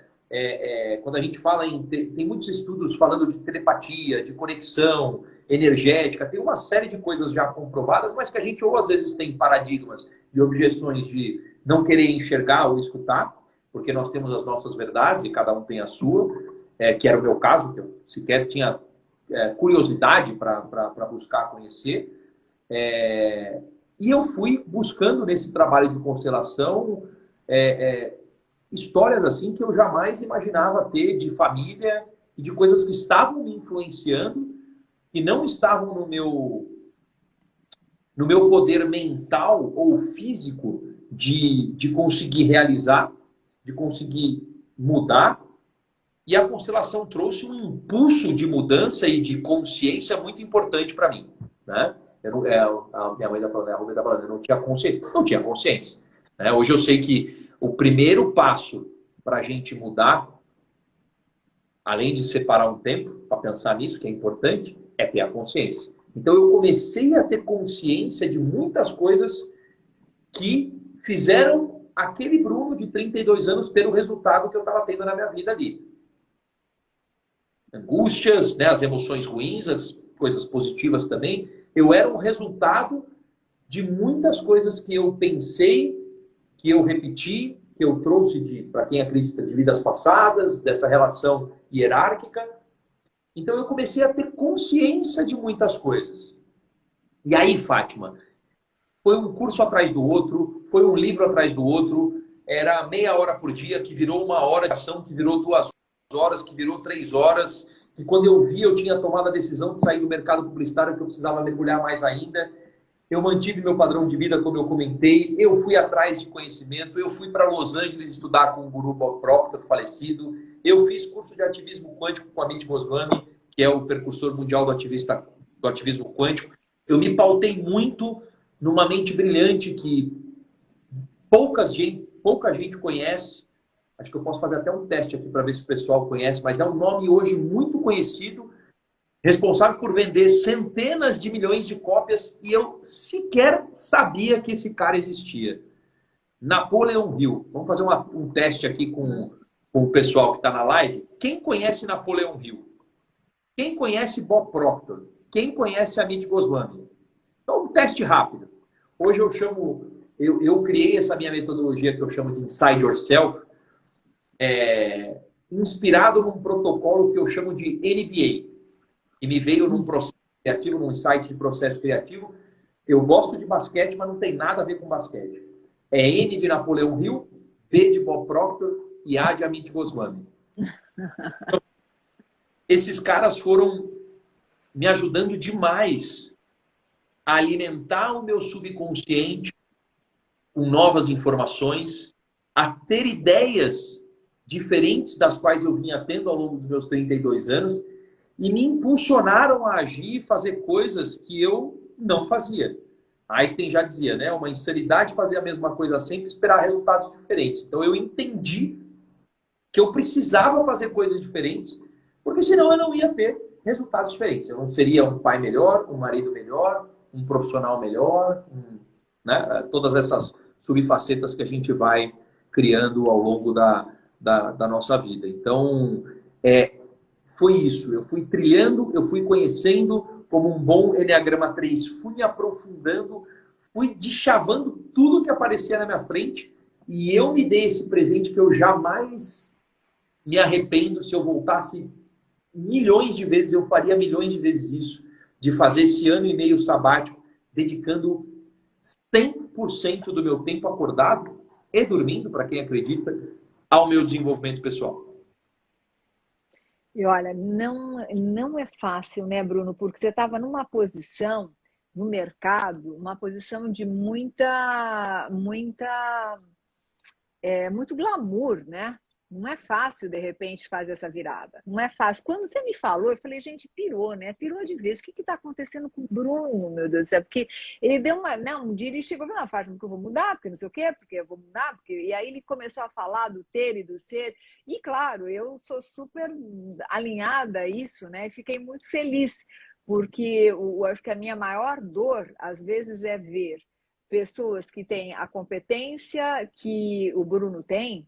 Quando a gente fala tem muitos estudos falando de telepatia, de conexão energética, tem uma série de coisas já comprovadas, mas que a gente ou às vezes tem paradigmas e objeções de não querer enxergar ou escutar, porque nós temos as nossas verdades e cada um tem a sua, que era o meu caso, que eu sequer tinha curiosidade para buscar conhecer. E eu fui buscando nesse trabalho de constelação histórias assim que eu jamais imaginava ter de família e de coisas que estavam me influenciando e não estavam no meu poder mental ou físico de conseguir realizar, de conseguir mudar. E a constelação trouxe um impulso de mudança e de consciência muito importante para mim, né? A minha mãe está falando, a Rubia está falando, eu não tinha consciência. Não tinha consciência. Né? Hoje eu sei que o primeiro passo para a gente mudar, além de separar um tempo para pensar nisso, que é importante, é ter a consciência. Então eu comecei a ter consciência de muitas coisas que fizeram aquele Bruno de 32 anos ter o resultado que eu estava tendo na minha vida ali. Angústias, né, as emoções ruins, as coisas positivas também. Eu era um resultado de muitas coisas que eu pensei, que eu repeti, que eu trouxe, para quem acredita, de vidas passadas, dessa relação hierárquica. Então eu comecei a ter consciência de muitas coisas. E aí, Fátima, foi um curso atrás do outro, foi um livro atrás do outro, era meia hora por dia, que virou uma hora de ação, que virou 2 horas, que virou 3 horas. E quando eu vi, eu tinha tomado a decisão de sair do mercado publicitário, que eu precisava mergulhar mais ainda. Eu mantive meu padrão de vida, como eu comentei. Eu fui atrás de conhecimento. Eu fui para Los Angeles estudar com o guru Bob Proctor, falecido. Eu fiz curso de ativismo quântico com a Amit Goswami, que é o precursor mundial do ativismo quântico. Eu me pautei muito numa mente brilhante que pouca gente conhece. Acho que eu posso fazer até um teste aqui para ver se o pessoal conhece, mas é um nome hoje muito conhecido, responsável por vender centenas de milhões de cópias, e eu sequer sabia que esse cara existia. Napoleon Hill. Vamos fazer um teste aqui com o pessoal que está na live. Quem conhece Napoleon Hill? Quem conhece Bob Proctor? Quem conhece Amit Goswami? Então, um teste rápido. Hoje eu criei essa minha metodologia que eu chamo de Inside Yourself, inspirado num protocolo que eu chamo de NBA, que me veio num processo criativo, num site de processo criativo. Eu gosto de basquete, mas não tem nada a ver com basquete. É N de Napoleão Hill, B de Bob Proctor e A de Amit Goswami. Então, esses caras foram me ajudando demais a alimentar o meu subconsciente com novas informações, a ter ideias diferentes das quais eu vinha tendo ao longo dos meus 32 anos e me impulsionaram a agir e fazer coisas que eu não fazia. Einstein já dizia, né? Uma insanidade fazer a mesma coisa sempre e esperar resultados diferentes. Então eu entendi que eu precisava fazer coisas diferentes, porque senão eu não ia ter resultados diferentes. Eu não seria um pai melhor, um marido melhor, um profissional melhor, né? Todas essas subfacetas que a gente vai criando ao longo da nossa vida. Então, foi isso. Eu fui trilhando, eu fui conhecendo como um bom Enneagrama 3, fui me aprofundando, fui deschavando tudo que aparecia na minha frente e eu me dei esse presente que eu jamais me arrependo. Se eu voltasse milhões de vezes, eu faria milhões de vezes isso, de fazer esse ano e meio sabático, dedicando 100% do meu tempo acordado e dormindo, para quem acredita, ao meu desenvolvimento pessoal. E olha, não é fácil, né, Bruno? Porque você estava numa posição no mercado, uma posição de muito glamour, né? Não é fácil, de repente, fazer essa virada. Não é fácil. Quando você me falou, eu falei, gente, pirou, né? Pirou de vez. O que está acontecendo com o Bruno, meu Deus do céu? Porque ele deu um dia ele chegou e falou, não, Fátima, porque eu vou mudar, porque não sei o quê, porque eu vou mudar, porque... E aí ele começou a falar do ter e do ser. E, claro, eu sou super alinhada a isso, né? E fiquei muito feliz, porque eu acho que a minha maior dor, às vezes, é ver pessoas que têm a competência que o Bruno tem,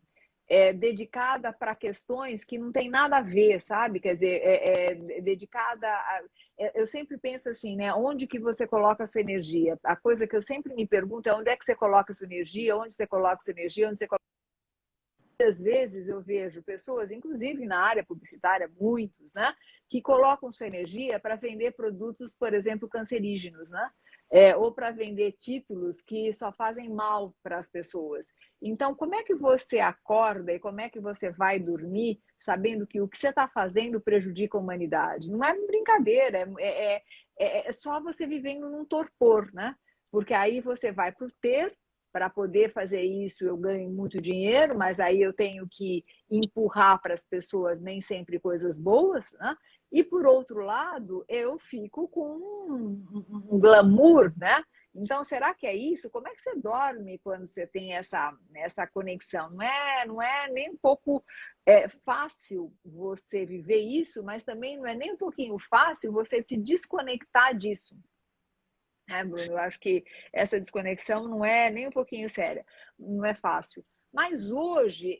dedicada para questões que não tem nada a ver, sabe? Quer dizer, dedicada a... Eu sempre penso assim, né? Onde que você coloca a sua energia? A coisa que eu sempre me pergunto é onde é que você coloca a sua energia, onde você coloca a sua energia, onde você coloca... Às vezes eu vejo pessoas, inclusive na área publicitária, muitos, né, que colocam sua energia para vender produtos, por exemplo, cancerígenos, né? Ou para vender títulos que só fazem mal para as pessoas. Então, como é que você acorda e como é que você vai dormir sabendo que o que você está fazendo prejudica a humanidade? Não é brincadeira, é só você vivendo num torpor, né? Porque aí você vai para o ter para poder fazer isso eu ganho muito dinheiro, mas aí eu tenho que empurrar para as pessoas nem sempre coisas boas, né? E por outro lado, eu fico com um glamour, né? Então, será que é isso? Como é que você dorme quando você tem essa conexão? Não é nem um pouco fácil você viver isso, mas também não é nem um pouquinho fácil você se desconectar disso. Bruno? Eu acho que essa desconexão não é nem um pouquinho séria, não é fácil. Mas hoje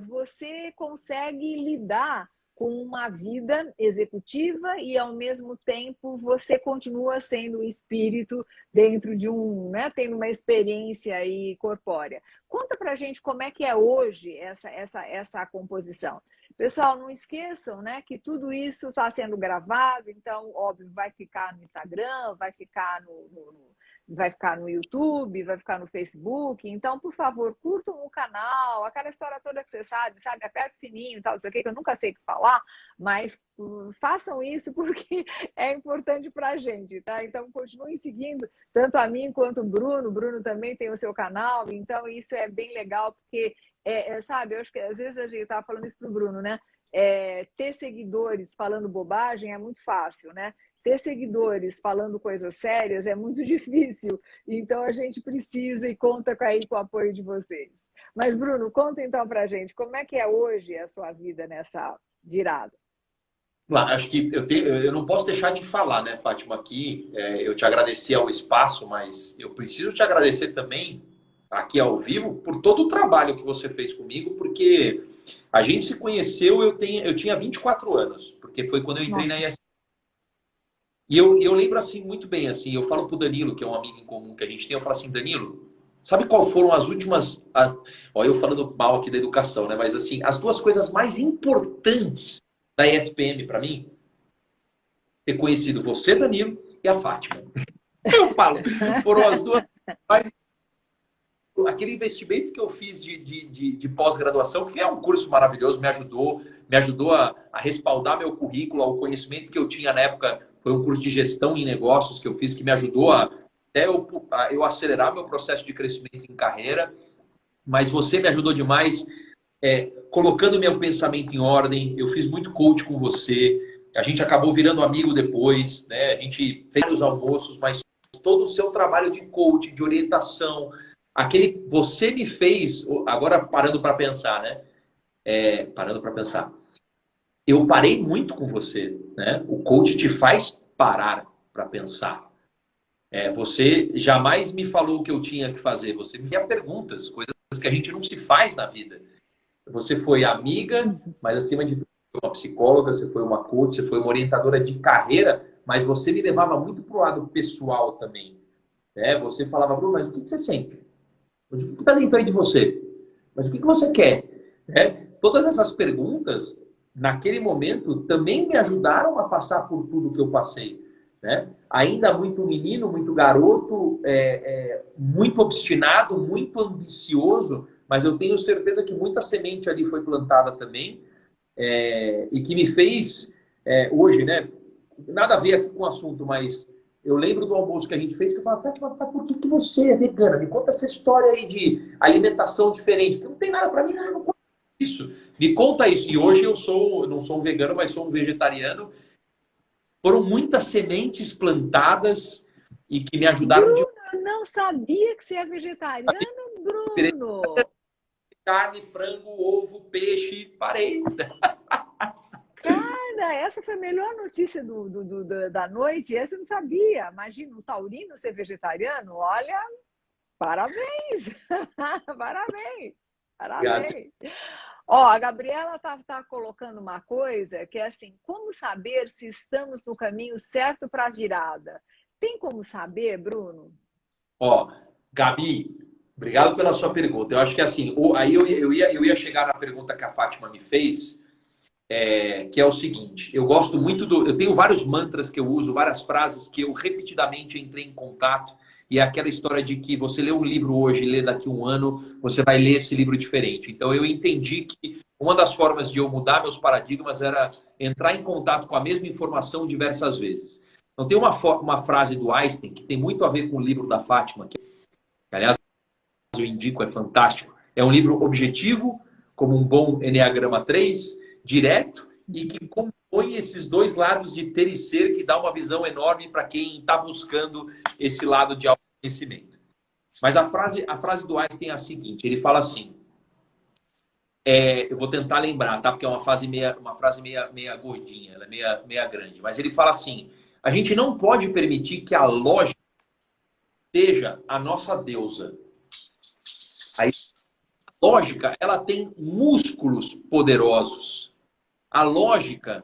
você consegue lidar com uma vida executiva e, ao mesmo tempo, você continua sendo um espírito dentro de tendo uma experiência aí corpórea. Conta pra gente como é que é hoje essa composição. Pessoal, não esqueçam, né, que tudo isso está sendo gravado, então, óbvio, vai ficar no Instagram, vai ficar no YouTube, vai ficar no Facebook. Então, por favor, curtam o canal, aquela história toda que você sabe, aperta o sininho e tal, não sei o que eu nunca sei o que falar, mas façam isso porque é importante para a gente, tá? Então, continuem seguindo, tanto a mim quanto o Bruno. O Bruno também tem o seu canal, então isso é bem legal, porque sabe, eu acho que às vezes a gente estava falando isso para o Bruno, né? Ter seguidores falando bobagem é muito fácil, né? Ter seguidores falando coisas sérias é muito difícil. Então a gente precisa e conta aí com o apoio de vocês. Mas, Bruno, conta então para a gente como é que é hoje a sua vida nessa virada. Acho que eu não posso deixar de falar, né, Fátima, aqui. Eu te agradeci ao espaço, mas eu preciso te agradecer também aqui ao vivo por todo o trabalho que você fez comigo, porque a gente se conheceu, eu tinha 24 anos, porque foi quando eu entrei na ESPM. E eu lembro assim muito bem, assim, eu falo pro Danilo, que é um amigo em comum que a gente tem, eu falo assim, Danilo, sabe qual foram as últimas... eu falando mal aqui da educação, né? Mas assim, as duas coisas mais importantes da ESPM para mim, ter conhecido você, Danilo, e a Fátima. Eu falo, foram as duas mais... Aquele investimento que eu fiz de pós-graduação, que é um curso maravilhoso, me ajudou a respaldar meu currículo, o conhecimento que eu tinha na época. Foi um curso de gestão em negócios que eu fiz, que me ajudou até eu acelerar meu processo de crescimento em carreira. Mas você me ajudou demais, colocando meu pensamento em ordem. Eu fiz muito coach com você. A gente acabou virando amigo depois, né? A gente fez vários almoços, mas todo o seu trabalho de coach, de orientação... Você me fez, agora parando para pensar, né? Parando para pensar. Eu parei muito com você, né? O coach te faz parar para pensar. Você jamais me falou o que eu tinha que fazer. Você me fazia perguntas, coisas que a gente não se faz na vida. Você foi amiga, mas acima de tudo, você foi uma psicóloga, você foi uma coach, você foi uma orientadora de carreira, mas você me levava muito para o lado pessoal também. Você falava, Bruno, mas o que você sente? Mas o que está dentro aí de você? Mas o que você quer? Todas essas perguntas, naquele momento, também me ajudaram a passar por tudo que eu passei. Né? Ainda muito menino, muito garoto, muito obstinado, muito ambicioso, mas eu tenho certeza que muita semente ali foi plantada também e que me fez, hoje, né? Nada a ver aqui com o assunto, mas... Eu lembro do almoço que a gente fez, que eu falava, Fátima, por que você é vegana? Me conta essa história aí de alimentação diferente. Porque não tem nada para mim, eu não conto isso. Me conta isso. E hoje eu não sou um vegano, mas sou um vegetariano. Foram muitas sementes plantadas e que me ajudaram... Bruno, eu não sabia que você é vegetariano, Bruno. Carne, frango, ovo, peixe, parei. Essa foi a melhor notícia da noite. Essa eu não sabia. Imagina, um taurino ser vegetariano. Olha, parabéns. Parabéns. Parabéns. A Gabriela tá colocando uma coisa que é assim, como saber se estamos no caminho certo para a virada? Tem como saber, Bruno? Gabi, obrigado pela sua pergunta. Eu acho que assim, aí eu ia chegar na pergunta que a Fátima me fez, que é o seguinte, eu gosto muito eu tenho vários mantras que eu uso, várias frases que eu repetidamente entrei em contato, e é aquela história de que você lê um livro hoje e lê daqui a um ano, você vai ler esse livro diferente. Então eu entendi que uma das formas de eu mudar meus paradigmas era entrar em contato com a mesma informação diversas vezes. Então tem uma frase do Einstein que tem muito a ver com o livro da Fátima, que aliás eu indico, é fantástico. É um livro objetivo, como um bom Eneagrama 3, direto, e que compõe esses dois lados de ter e ser, que dá uma visão enorme para quem está buscando esse lado de autoconhecimento. Mas a frase do Einstein é a seguinte, ele fala assim, eu vou tentar lembrar, tá? Porque é uma frase meia gordinha, ela é meia grande. Mas ele fala assim, a gente não pode permitir que a lógica seja a nossa deusa. Aí, a lógica, ela tem músculos poderosos. A lógica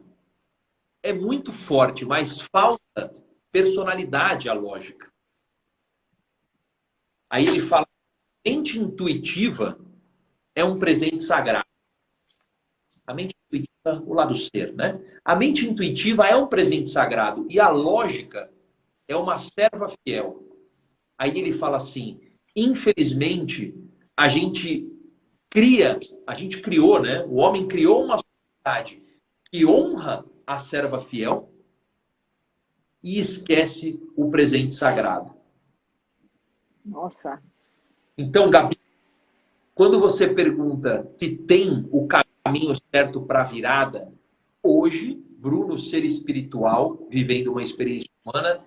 é muito forte, mas falta personalidade à lógica. Aí ele fala, a mente intuitiva é um presente sagrado. A mente intuitiva, o lado ser, né? A mente intuitiva é um presente sagrado e a lógica é uma serva fiel. Aí ele fala assim, infelizmente, a gente criou, né? O homem criou uma sociedade que honra a serva fiel e esquece o presente sagrado. Nossa. Então, Gabi, quando você pergunta se tem o caminho certo para a virada, hoje, Bruno, ser espiritual, vivendo uma experiência humana,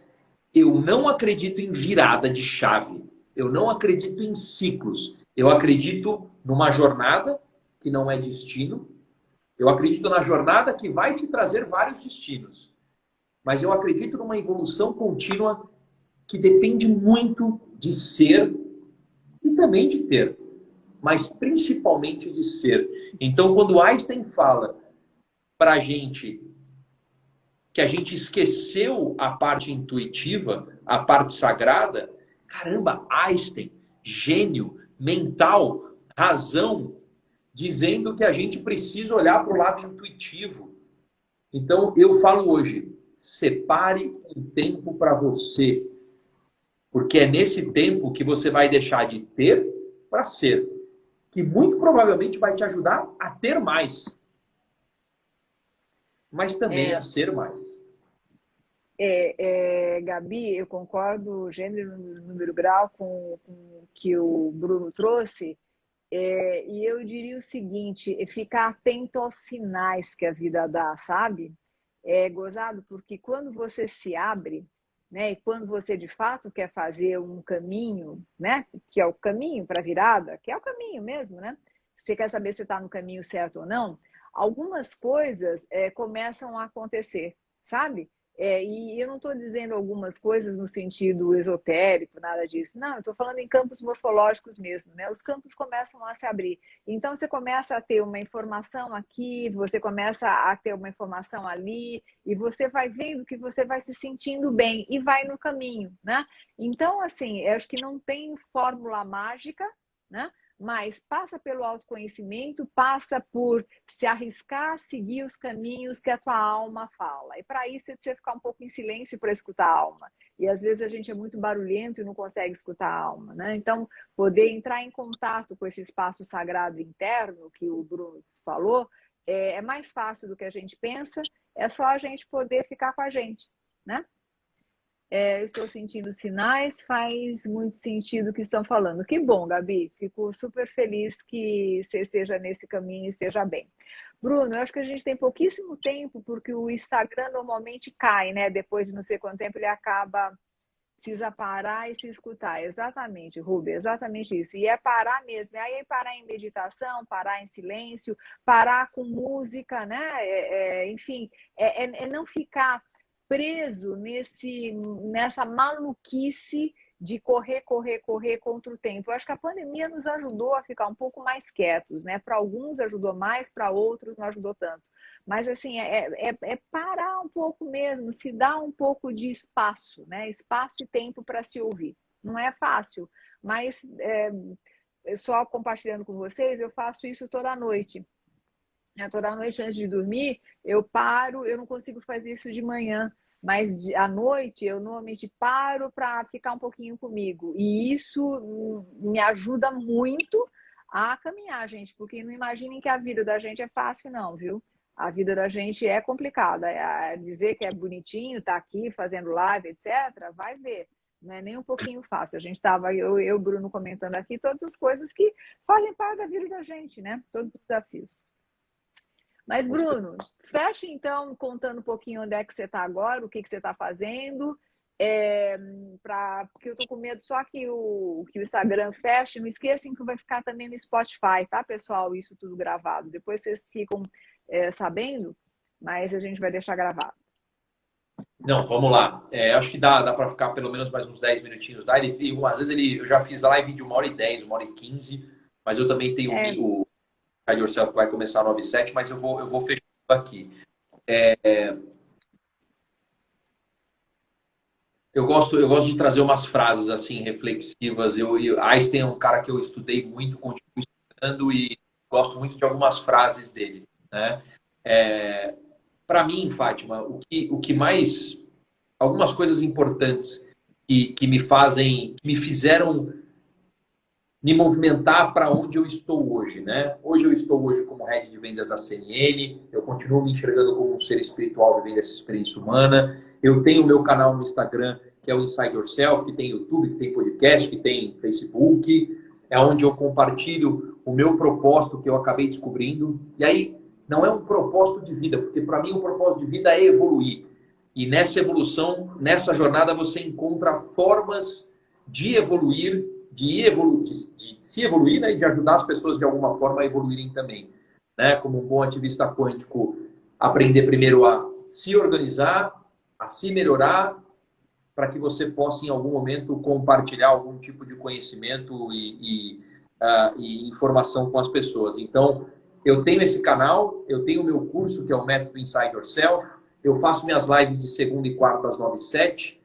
eu não acredito em virada de chave. Eu não acredito em ciclos. Eu acredito numa jornada que não é destino. Eu acredito na jornada que vai te trazer vários destinos. Mas eu acredito numa evolução contínua que depende muito de ser e também de ter, mas principalmente de ser. Então, quando Einstein fala para a gente que a gente esqueceu a parte intuitiva, a parte sagrada, caramba, Einstein, gênio, mental, razão, dizendo que a gente precisa olhar para o lado intuitivo. Então, eu falo hoje, separe um tempo para você, porque é nesse tempo que você vai deixar de ter para ser, que muito provavelmente vai te ajudar a ter mais, mas também a ser mais. Gabi, eu concordo gênero, número, grau com o que o Bruno trouxe. E eu diria o seguinte, ficar atento aos sinais que a vida dá, sabe? É gozado, porque quando você se abre, né, e quando você de fato quer fazer um caminho, né, que é o caminho para a virada, que é o caminho mesmo, né? Você quer saber se está no caminho certo ou não, algumas coisas começam a acontecer, sabe? E eu não estou dizendo algumas coisas no sentido esotérico, nada disso. Não, eu estou falando em campos morfológicos mesmo, né? Os campos começam a se abrir. Então, você começa a ter uma informação aqui, você começa a ter uma informação ali, e você vai vendo que você vai se sentindo bem e vai no caminho, né? Então, assim, eu acho que não tem fórmula mágica, né? Mas passa pelo autoconhecimento, passa por se arriscar a seguir os caminhos que a tua alma fala. E para isso você precisa ficar um pouco em silêncio para escutar a alma. E às vezes a gente é muito barulhento e não consegue escutar a alma, né? Então, poder entrar em contato com esse espaço sagrado interno que o Bruno falou, é mais fácil do que a gente pensa, é só a gente poder ficar com a gente, né? Eu estou sentindo sinais, faz muito sentido o que estão falando. Que bom, Gabi. Fico super feliz que você esteja nesse caminho e esteja bem. Bruno, eu acho que a gente tem pouquíssimo tempo, porque o Instagram normalmente cai, né? Depois de não sei quanto tempo ele acaba, precisa parar e se escutar. Exatamente, Rubi, exatamente isso. E é parar mesmo. E aí é parar em meditação, parar em silêncio, parar com música, né? Enfim, é não ficar preso nessa maluquice de correr, correr, correr contra o tempo. Eu acho que a pandemia nos ajudou a ficar um pouco mais quietos, né? Para alguns ajudou mais, para outros não ajudou tanto. Mas, assim, é parar um pouco mesmo, se dar um pouco de espaço, né? Espaço e tempo para se ouvir. Não é fácil, mas só compartilhando com vocês, eu faço isso toda noite. Toda noite antes de dormir, eu paro, eu não consigo fazer isso de manhã, mas à noite eu normalmente paro para ficar um pouquinho comigo. E isso me ajuda muito a caminhar, gente, porque não imaginem que a vida da gente é fácil, não, viu? A vida da gente é complicada. Dizer que é bonitinho, tá aqui fazendo live, etc., vai ver. Não é nem um pouquinho fácil. A gente estava, eu e o Bruno comentando aqui, todas as coisas que fazem parte da vida da gente, né? Todos os desafios. Mas, Bruno, fecha então contando um pouquinho onde é que você está agora, o que você está fazendo, porque eu estou com medo só que o Instagram feche. Não esqueçam que vai ficar também no Spotify, tá, pessoal? Isso tudo gravado. Depois vocês ficam sabendo, mas a gente vai deixar gravado. Não, vamos lá. Acho que dá para ficar pelo menos mais uns 10 minutinhos. Às vezes eu já fiz live de 1h10, 1h15, mas eu também tenho o Inside Yourself que vai começar 9h07, mas eu vou fechando aqui. Eu gosto de trazer umas frases assim reflexivas. Einstein é um cara que eu estudei muito, continuo estudando e gosto muito de algumas frases dele, né? Para mim, Fátima, o que mais algumas coisas importantes que me fizeram me movimentar para onde eu estou hoje, né? Hoje eu estou hoje como head de vendas da CNN, eu continuo me enxergando como um ser espiritual vivendo essa experiência humana. Eu tenho o meu canal no Instagram, que é o Inside Yourself, que tem YouTube, que tem podcast, que tem Facebook, é onde eu compartilho o meu propósito que eu acabei descobrindo. E aí, não é um propósito de vida, porque para mim o propósito de vida é evoluir. E nessa evolução, nessa jornada, você encontra formas de evoluir, de se evoluir, né, e de ajudar as pessoas de alguma forma a evoluírem também. Né? Como um bom ativista quântico, aprender primeiro a se organizar, a se melhorar, para que você possa, em algum momento, compartilhar algum tipo de conhecimento e informação com as pessoas. Então, eu tenho esse canal, eu tenho o meu curso, que é o Método Inside Yourself, eu faço minhas lives de segunda e quarta às 9h07,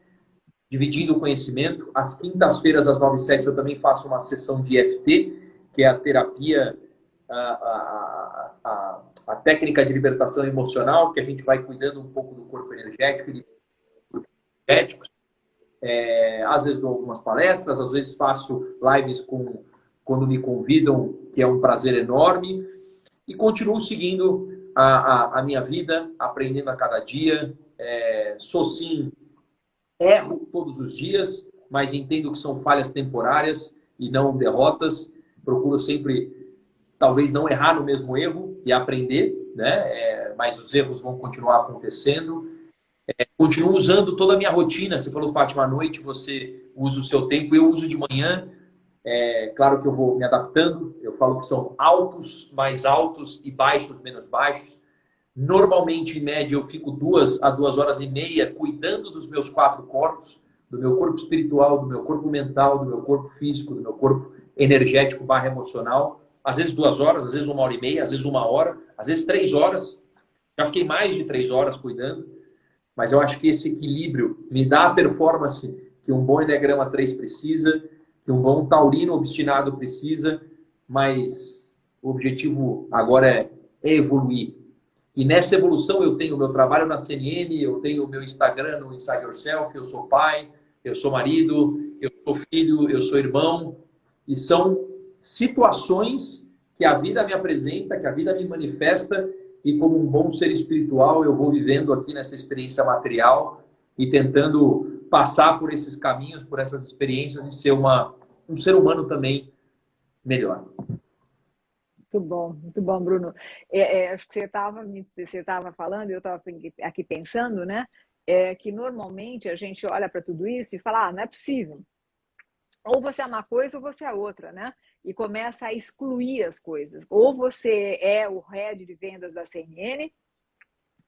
dividindo o conhecimento. Às quintas-feiras, às 9h07, eu também faço uma sessão de EFT, que é a terapia, a técnica de libertação emocional, que a gente vai cuidando um pouco do corpo energético e de energéticos. Às vezes dou algumas palestras, às vezes faço lives quando me convidam, que é um prazer enorme. E continuo seguindo a minha vida, aprendendo a cada dia. Sou sim, erro todos os dias, mas entendo que são falhas temporárias e não derrotas. Procuro sempre, talvez, não errar no mesmo erro e aprender, né? Mas os erros vão continuar acontecendo. Continuo usando toda a minha rotina. Você falou, Fátima, à noite você usa o seu tempo, eu uso de manhã. Claro que eu vou me adaptando. Eu falo que são altos mais altos e baixos menos baixos. Normalmente, em média, eu fico 2 a 2h30 cuidando dos meus 4 corpos, do meu corpo espiritual, do meu corpo mental, do meu corpo físico, do meu corpo energético / emocional. Às vezes 2 horas, às vezes 1h30, às vezes 1 hora, às vezes 3 horas. Já fiquei mais de 3 horas cuidando, mas eu acho que esse equilíbrio me dá a performance que um bom Enneagrama 3 precisa, que um bom taurino obstinado precisa, mas o objetivo agora é evoluir. E nessa evolução eu tenho o meu trabalho na CNN, eu tenho o meu Instagram no Inside Yourself, eu sou pai, eu sou marido, eu sou filho, eu sou irmão. E são situações que a vida me apresenta, que a vida me manifesta, e como um bom ser espiritual eu vou vivendo aqui nessa experiência material e tentando passar por esses caminhos, por essas experiências e ser um ser humano também melhor. Muito bom, Bruno. Acho que você estava falando, eu estava aqui pensando, né? Que normalmente a gente olha para tudo isso e fala, não é possível. Ou você é uma coisa ou você é outra, né? E começa a excluir as coisas. Ou você é o head de vendas da CNN,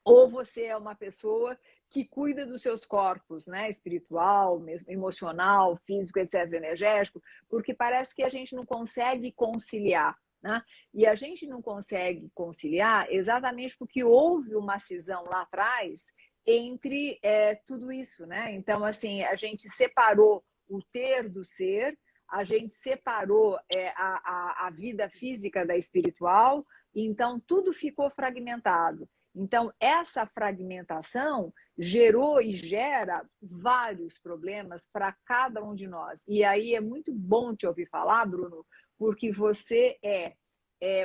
ou você é uma pessoa que cuida dos seus corpos, né? Espiritual, emocional, físico, etc., energético, porque parece que a gente não consegue conciliar. Né? E a gente não consegue conciliar exatamente porque houve uma cisão lá atrás entre tudo isso. Né? Então, assim, a gente separou o ter do ser, a gente separou a vida física da espiritual, então tudo ficou fragmentado. Então, essa fragmentação gerou e gera vários problemas para cada um de nós. E aí é muito bom te ouvir falar, Bruno, porque você é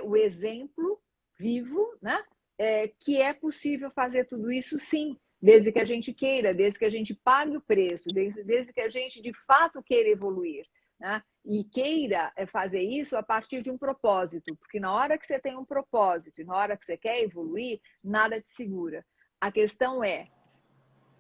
o exemplo vivo, né? Que é possível fazer tudo isso, sim. desde que a gente queira, desde que a gente pague o preço, desde que a gente de fato queira evoluir, né? E queira fazer isso a partir de um propósito, porque na hora que você tem um propósito e na hora que você quer evoluir, nada te segura. A questão é,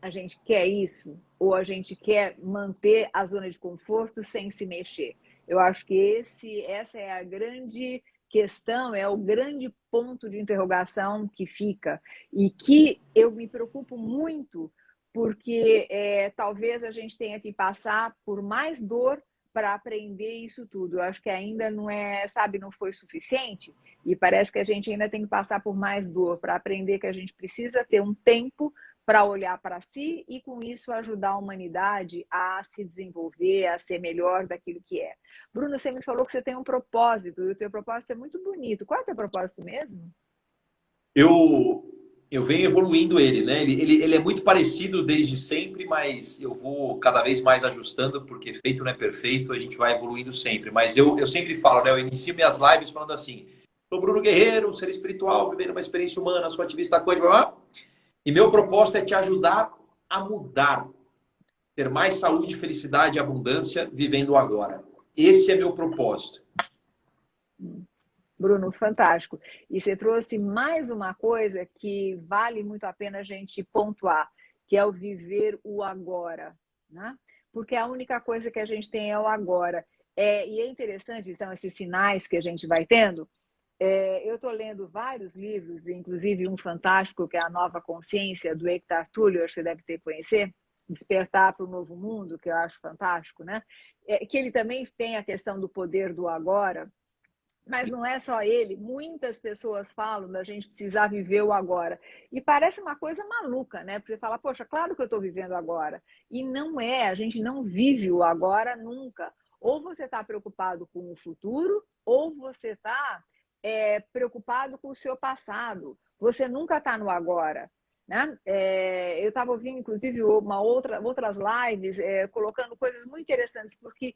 a gente quer isso ou a gente quer manter a zona de conforto sem se mexer? Eu acho que essa é a grande questão, é o grande ponto de interrogação que fica e que eu me preocupo muito porque talvez a gente tenha que passar por mais dor para aprender isso tudo. Eu acho que ainda não é, sabe, não foi suficiente e parece que a gente ainda tem que passar por mais dor para aprender que a gente precisa ter um tempo para olhar para si e, com isso, ajudar a humanidade a se desenvolver, a ser melhor daquilo que é. Bruno, você me falou que você tem um propósito, e o teu propósito é muito bonito. Qual é o teu propósito mesmo? Eu venho evoluindo ele, né? Ele é muito parecido desde sempre, mas eu vou cada vez mais ajustando, porque feito não é perfeito, a gente vai evoluindo sempre. Mas eu sempre falo, né? Eu inicio minhas lives falando assim: sou Bruno Guerreiro, um ser espiritual, vivendo uma experiência humana, sou ativista quântico, e meu propósito é te ajudar a mudar, ter mais saúde, felicidade e abundância vivendo agora. Esse é meu propósito. Bruno, fantástico. E você trouxe mais uma coisa que vale muito a pena a gente pontuar, que é o viver o agora, né? Porque a única coisa que a gente tem é o agora. E é interessante, então, esses sinais que a gente vai tendo. Eu estou lendo vários livros, inclusive um fantástico, que é A Nova Consciência, do Eckhart Tolle, você deve ter conhecer, Despertar para o Novo Mundo, que eu acho fantástico, né? Que ele também tem a questão do poder do agora, mas não é só ele. Muitas pessoas falam da gente precisar viver o agora. E parece uma coisa maluca, né? Porque você fala, poxa, claro que eu estou vivendo agora. E não é, a gente não vive o agora nunca. Ou você está preocupado com o futuro, ou você está preocupado com o seu passado. Você nunca está no agora. Né? Eu estava ouvindo, inclusive, outras lives colocando coisas muito interessantes, porque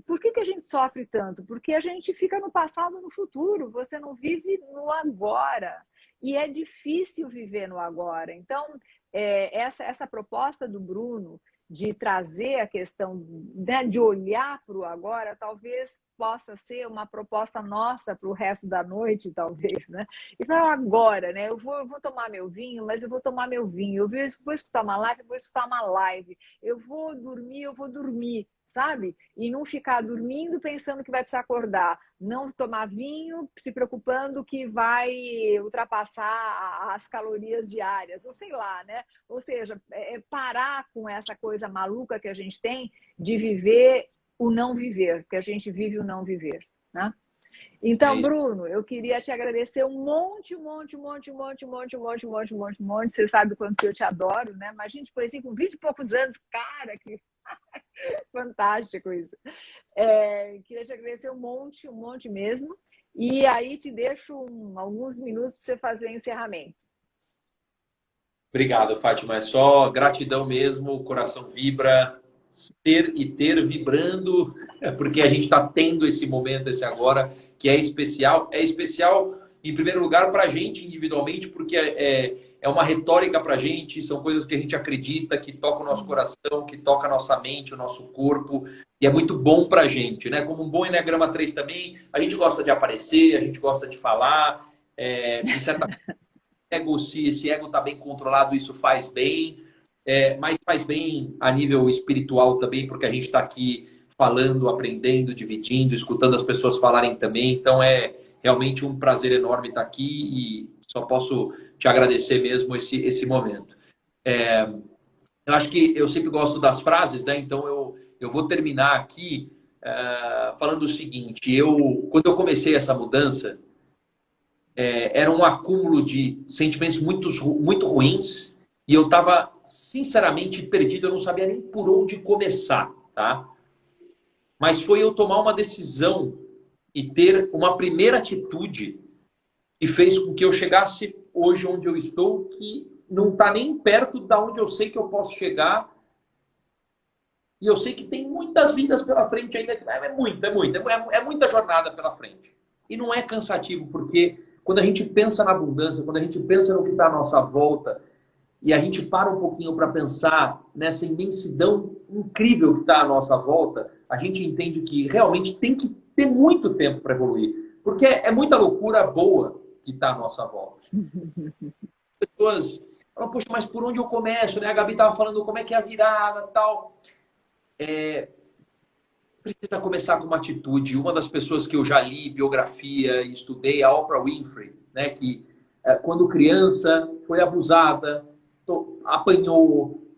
por que a gente sofre tanto? Porque a gente fica no passado, no futuro, você não vive no agora. E é difícil viver no agora. Então, essa proposta do Bruno de trazer a questão, né, de olhar para o agora, talvez possa ser uma proposta nossa para o resto da noite, talvez, né? E falar agora, né? Eu vou tomar meu vinho, mas eu vou tomar meu vinho. Eu vou escutar uma live, eu vou escutar uma live. Eu vou dormir, sabe? E não ficar dormindo pensando que vai precisar acordar. Não tomar vinho se preocupando que vai ultrapassar as calorias diárias, ou sei lá, né? Ou seja, parar com essa coisa maluca que a gente tem de viver o não viver, que a gente vive o não viver, né? Então, Bruno, eu queria te agradecer um monte. Você sabe o quanto que eu te adoro, né? Mas a gente foi assim com 20 e poucos anos, cara, que fantástico isso. Queria te agradecer um monte mesmo. E aí te deixo alguns minutos para você fazer o encerramento. Obrigado, Fátima. É só gratidão mesmo, o coração vibra, ser e ter vibrando, porque a gente está tendo esse momento, esse agora, que é especial. É especial, em primeiro lugar, para a gente individualmente, porque é uma retórica para a gente, são coisas que a gente acredita, que toca o nosso coração, que toca a nossa mente, o nosso corpo, e é muito bom para a gente, né? Como um bom Enneagrama 3 também, a gente gosta de aparecer, a gente gosta de falar, de certa ego, se esse ego está bem controlado, isso faz bem, mas faz bem a nível espiritual também, porque a gente está aqui falando, aprendendo, dividindo, escutando as pessoas falarem também. Então é realmente um prazer enorme estar aqui e só posso te agradecer mesmo esse momento. Eu acho que eu sempre gosto das frases, né? Então eu vou terminar aqui falando o seguinte: quando eu comecei essa mudança, era um acúmulo de sentimentos muito ruins e eu estava, sinceramente, perdido. Eu não sabia nem por onde começar, tá? Mas foi eu tomar uma decisão e ter uma primeira atitude que fez com que eu chegasse hoje onde eu estou, que não está nem perto da onde eu sei que eu posso chegar. E eu sei que tem muitas vidas pela frente ainda. É muita jornada pela frente. E não é cansativo, porque quando a gente pensa na abundância, quando a gente pensa no que está à nossa volta, e a gente para um pouquinho para pensar nessa imensidão incrível que está à nossa volta, a gente entende que realmente tem que ter muito tempo para evoluir. Porque é muita loucura boa que está à nossa volta. As pessoas falam, poxa, mas por onde eu começo? Né? A Gabi estava falando como é que é a virada e tal. Precisa começar com uma atitude. Uma das pessoas que eu já li biografia e estudei, a Oprah Winfrey, né, que quando criança foi abusada, apanhou,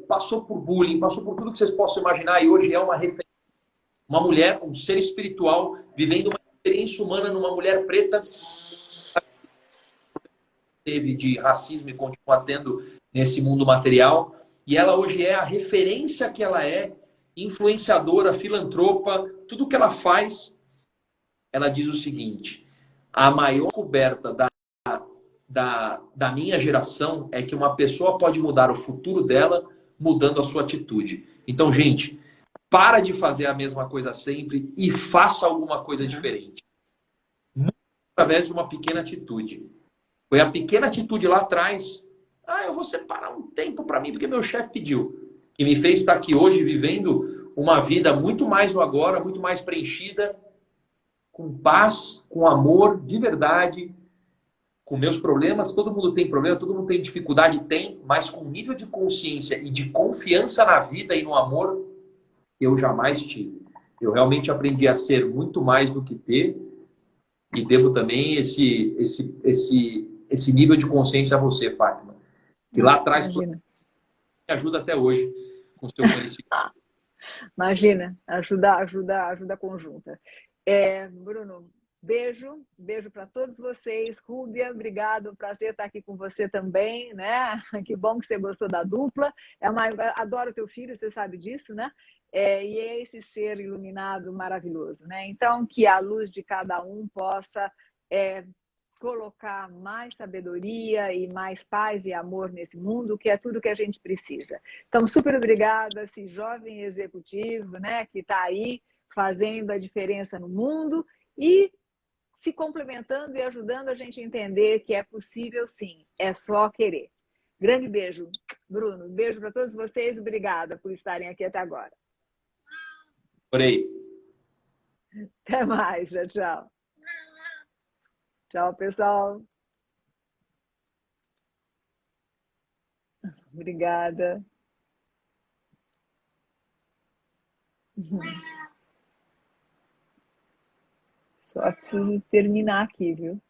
passou por bullying, passou por tudo que vocês possam imaginar e hoje é uma referência. Uma mulher, um ser espiritual, vivendo uma experiência humana numa mulher preta, teve de racismo e continua tendo nesse mundo material. E ela hoje é a referência que ela é, influenciadora, filantropa, tudo que ela faz, ela diz o seguinte: a maior descoberta da minha geração é que uma pessoa pode mudar o futuro dela mudando a sua atitude. Então, gente, para de fazer a mesma coisa sempre e faça alguma coisa diferente. Muito através de uma pequena atitude. Foi a pequena atitude lá atrás. Ah, eu vou separar um tempo para mim porque meu chefe pediu. Que me fez estar aqui hoje vivendo uma vida muito mais no agora, muito mais preenchida, com paz, com amor, de verdade, com meus problemas. Todo mundo tem problema, todo mundo tem dificuldade, tem, mas com nível de consciência e de confiança na vida e no amor, eu jamais tive. Eu realmente aprendi a ser muito mais do que ter e devo também esse nível de consciência a você, Fátima. Que lá atrás me ajuda até hoje com o seu conhecimento. Imagina, ajuda conjunta. Bruno, beijo para todos vocês. Rúbia, obrigado, prazer estar aqui com você também, né? Que bom que você gostou da dupla. Adoro teu filho, você sabe disso, né? E é esse ser iluminado maravilhoso, né? Então, que a luz de cada um possa colocar mais sabedoria e mais paz e amor nesse mundo, que é tudo que a gente precisa. Então, super obrigada, esse jovem executivo, né, que está aí fazendo a diferença no mundo e se complementando e ajudando a gente a entender que é possível sim, é só querer. Grande beijo, Bruno. Beijo para todos vocês. Obrigada por estarem aqui até agora. Adorei. Até mais. Tchau, tchau. Tchau, pessoal. Obrigada. Só preciso terminar aqui, viu?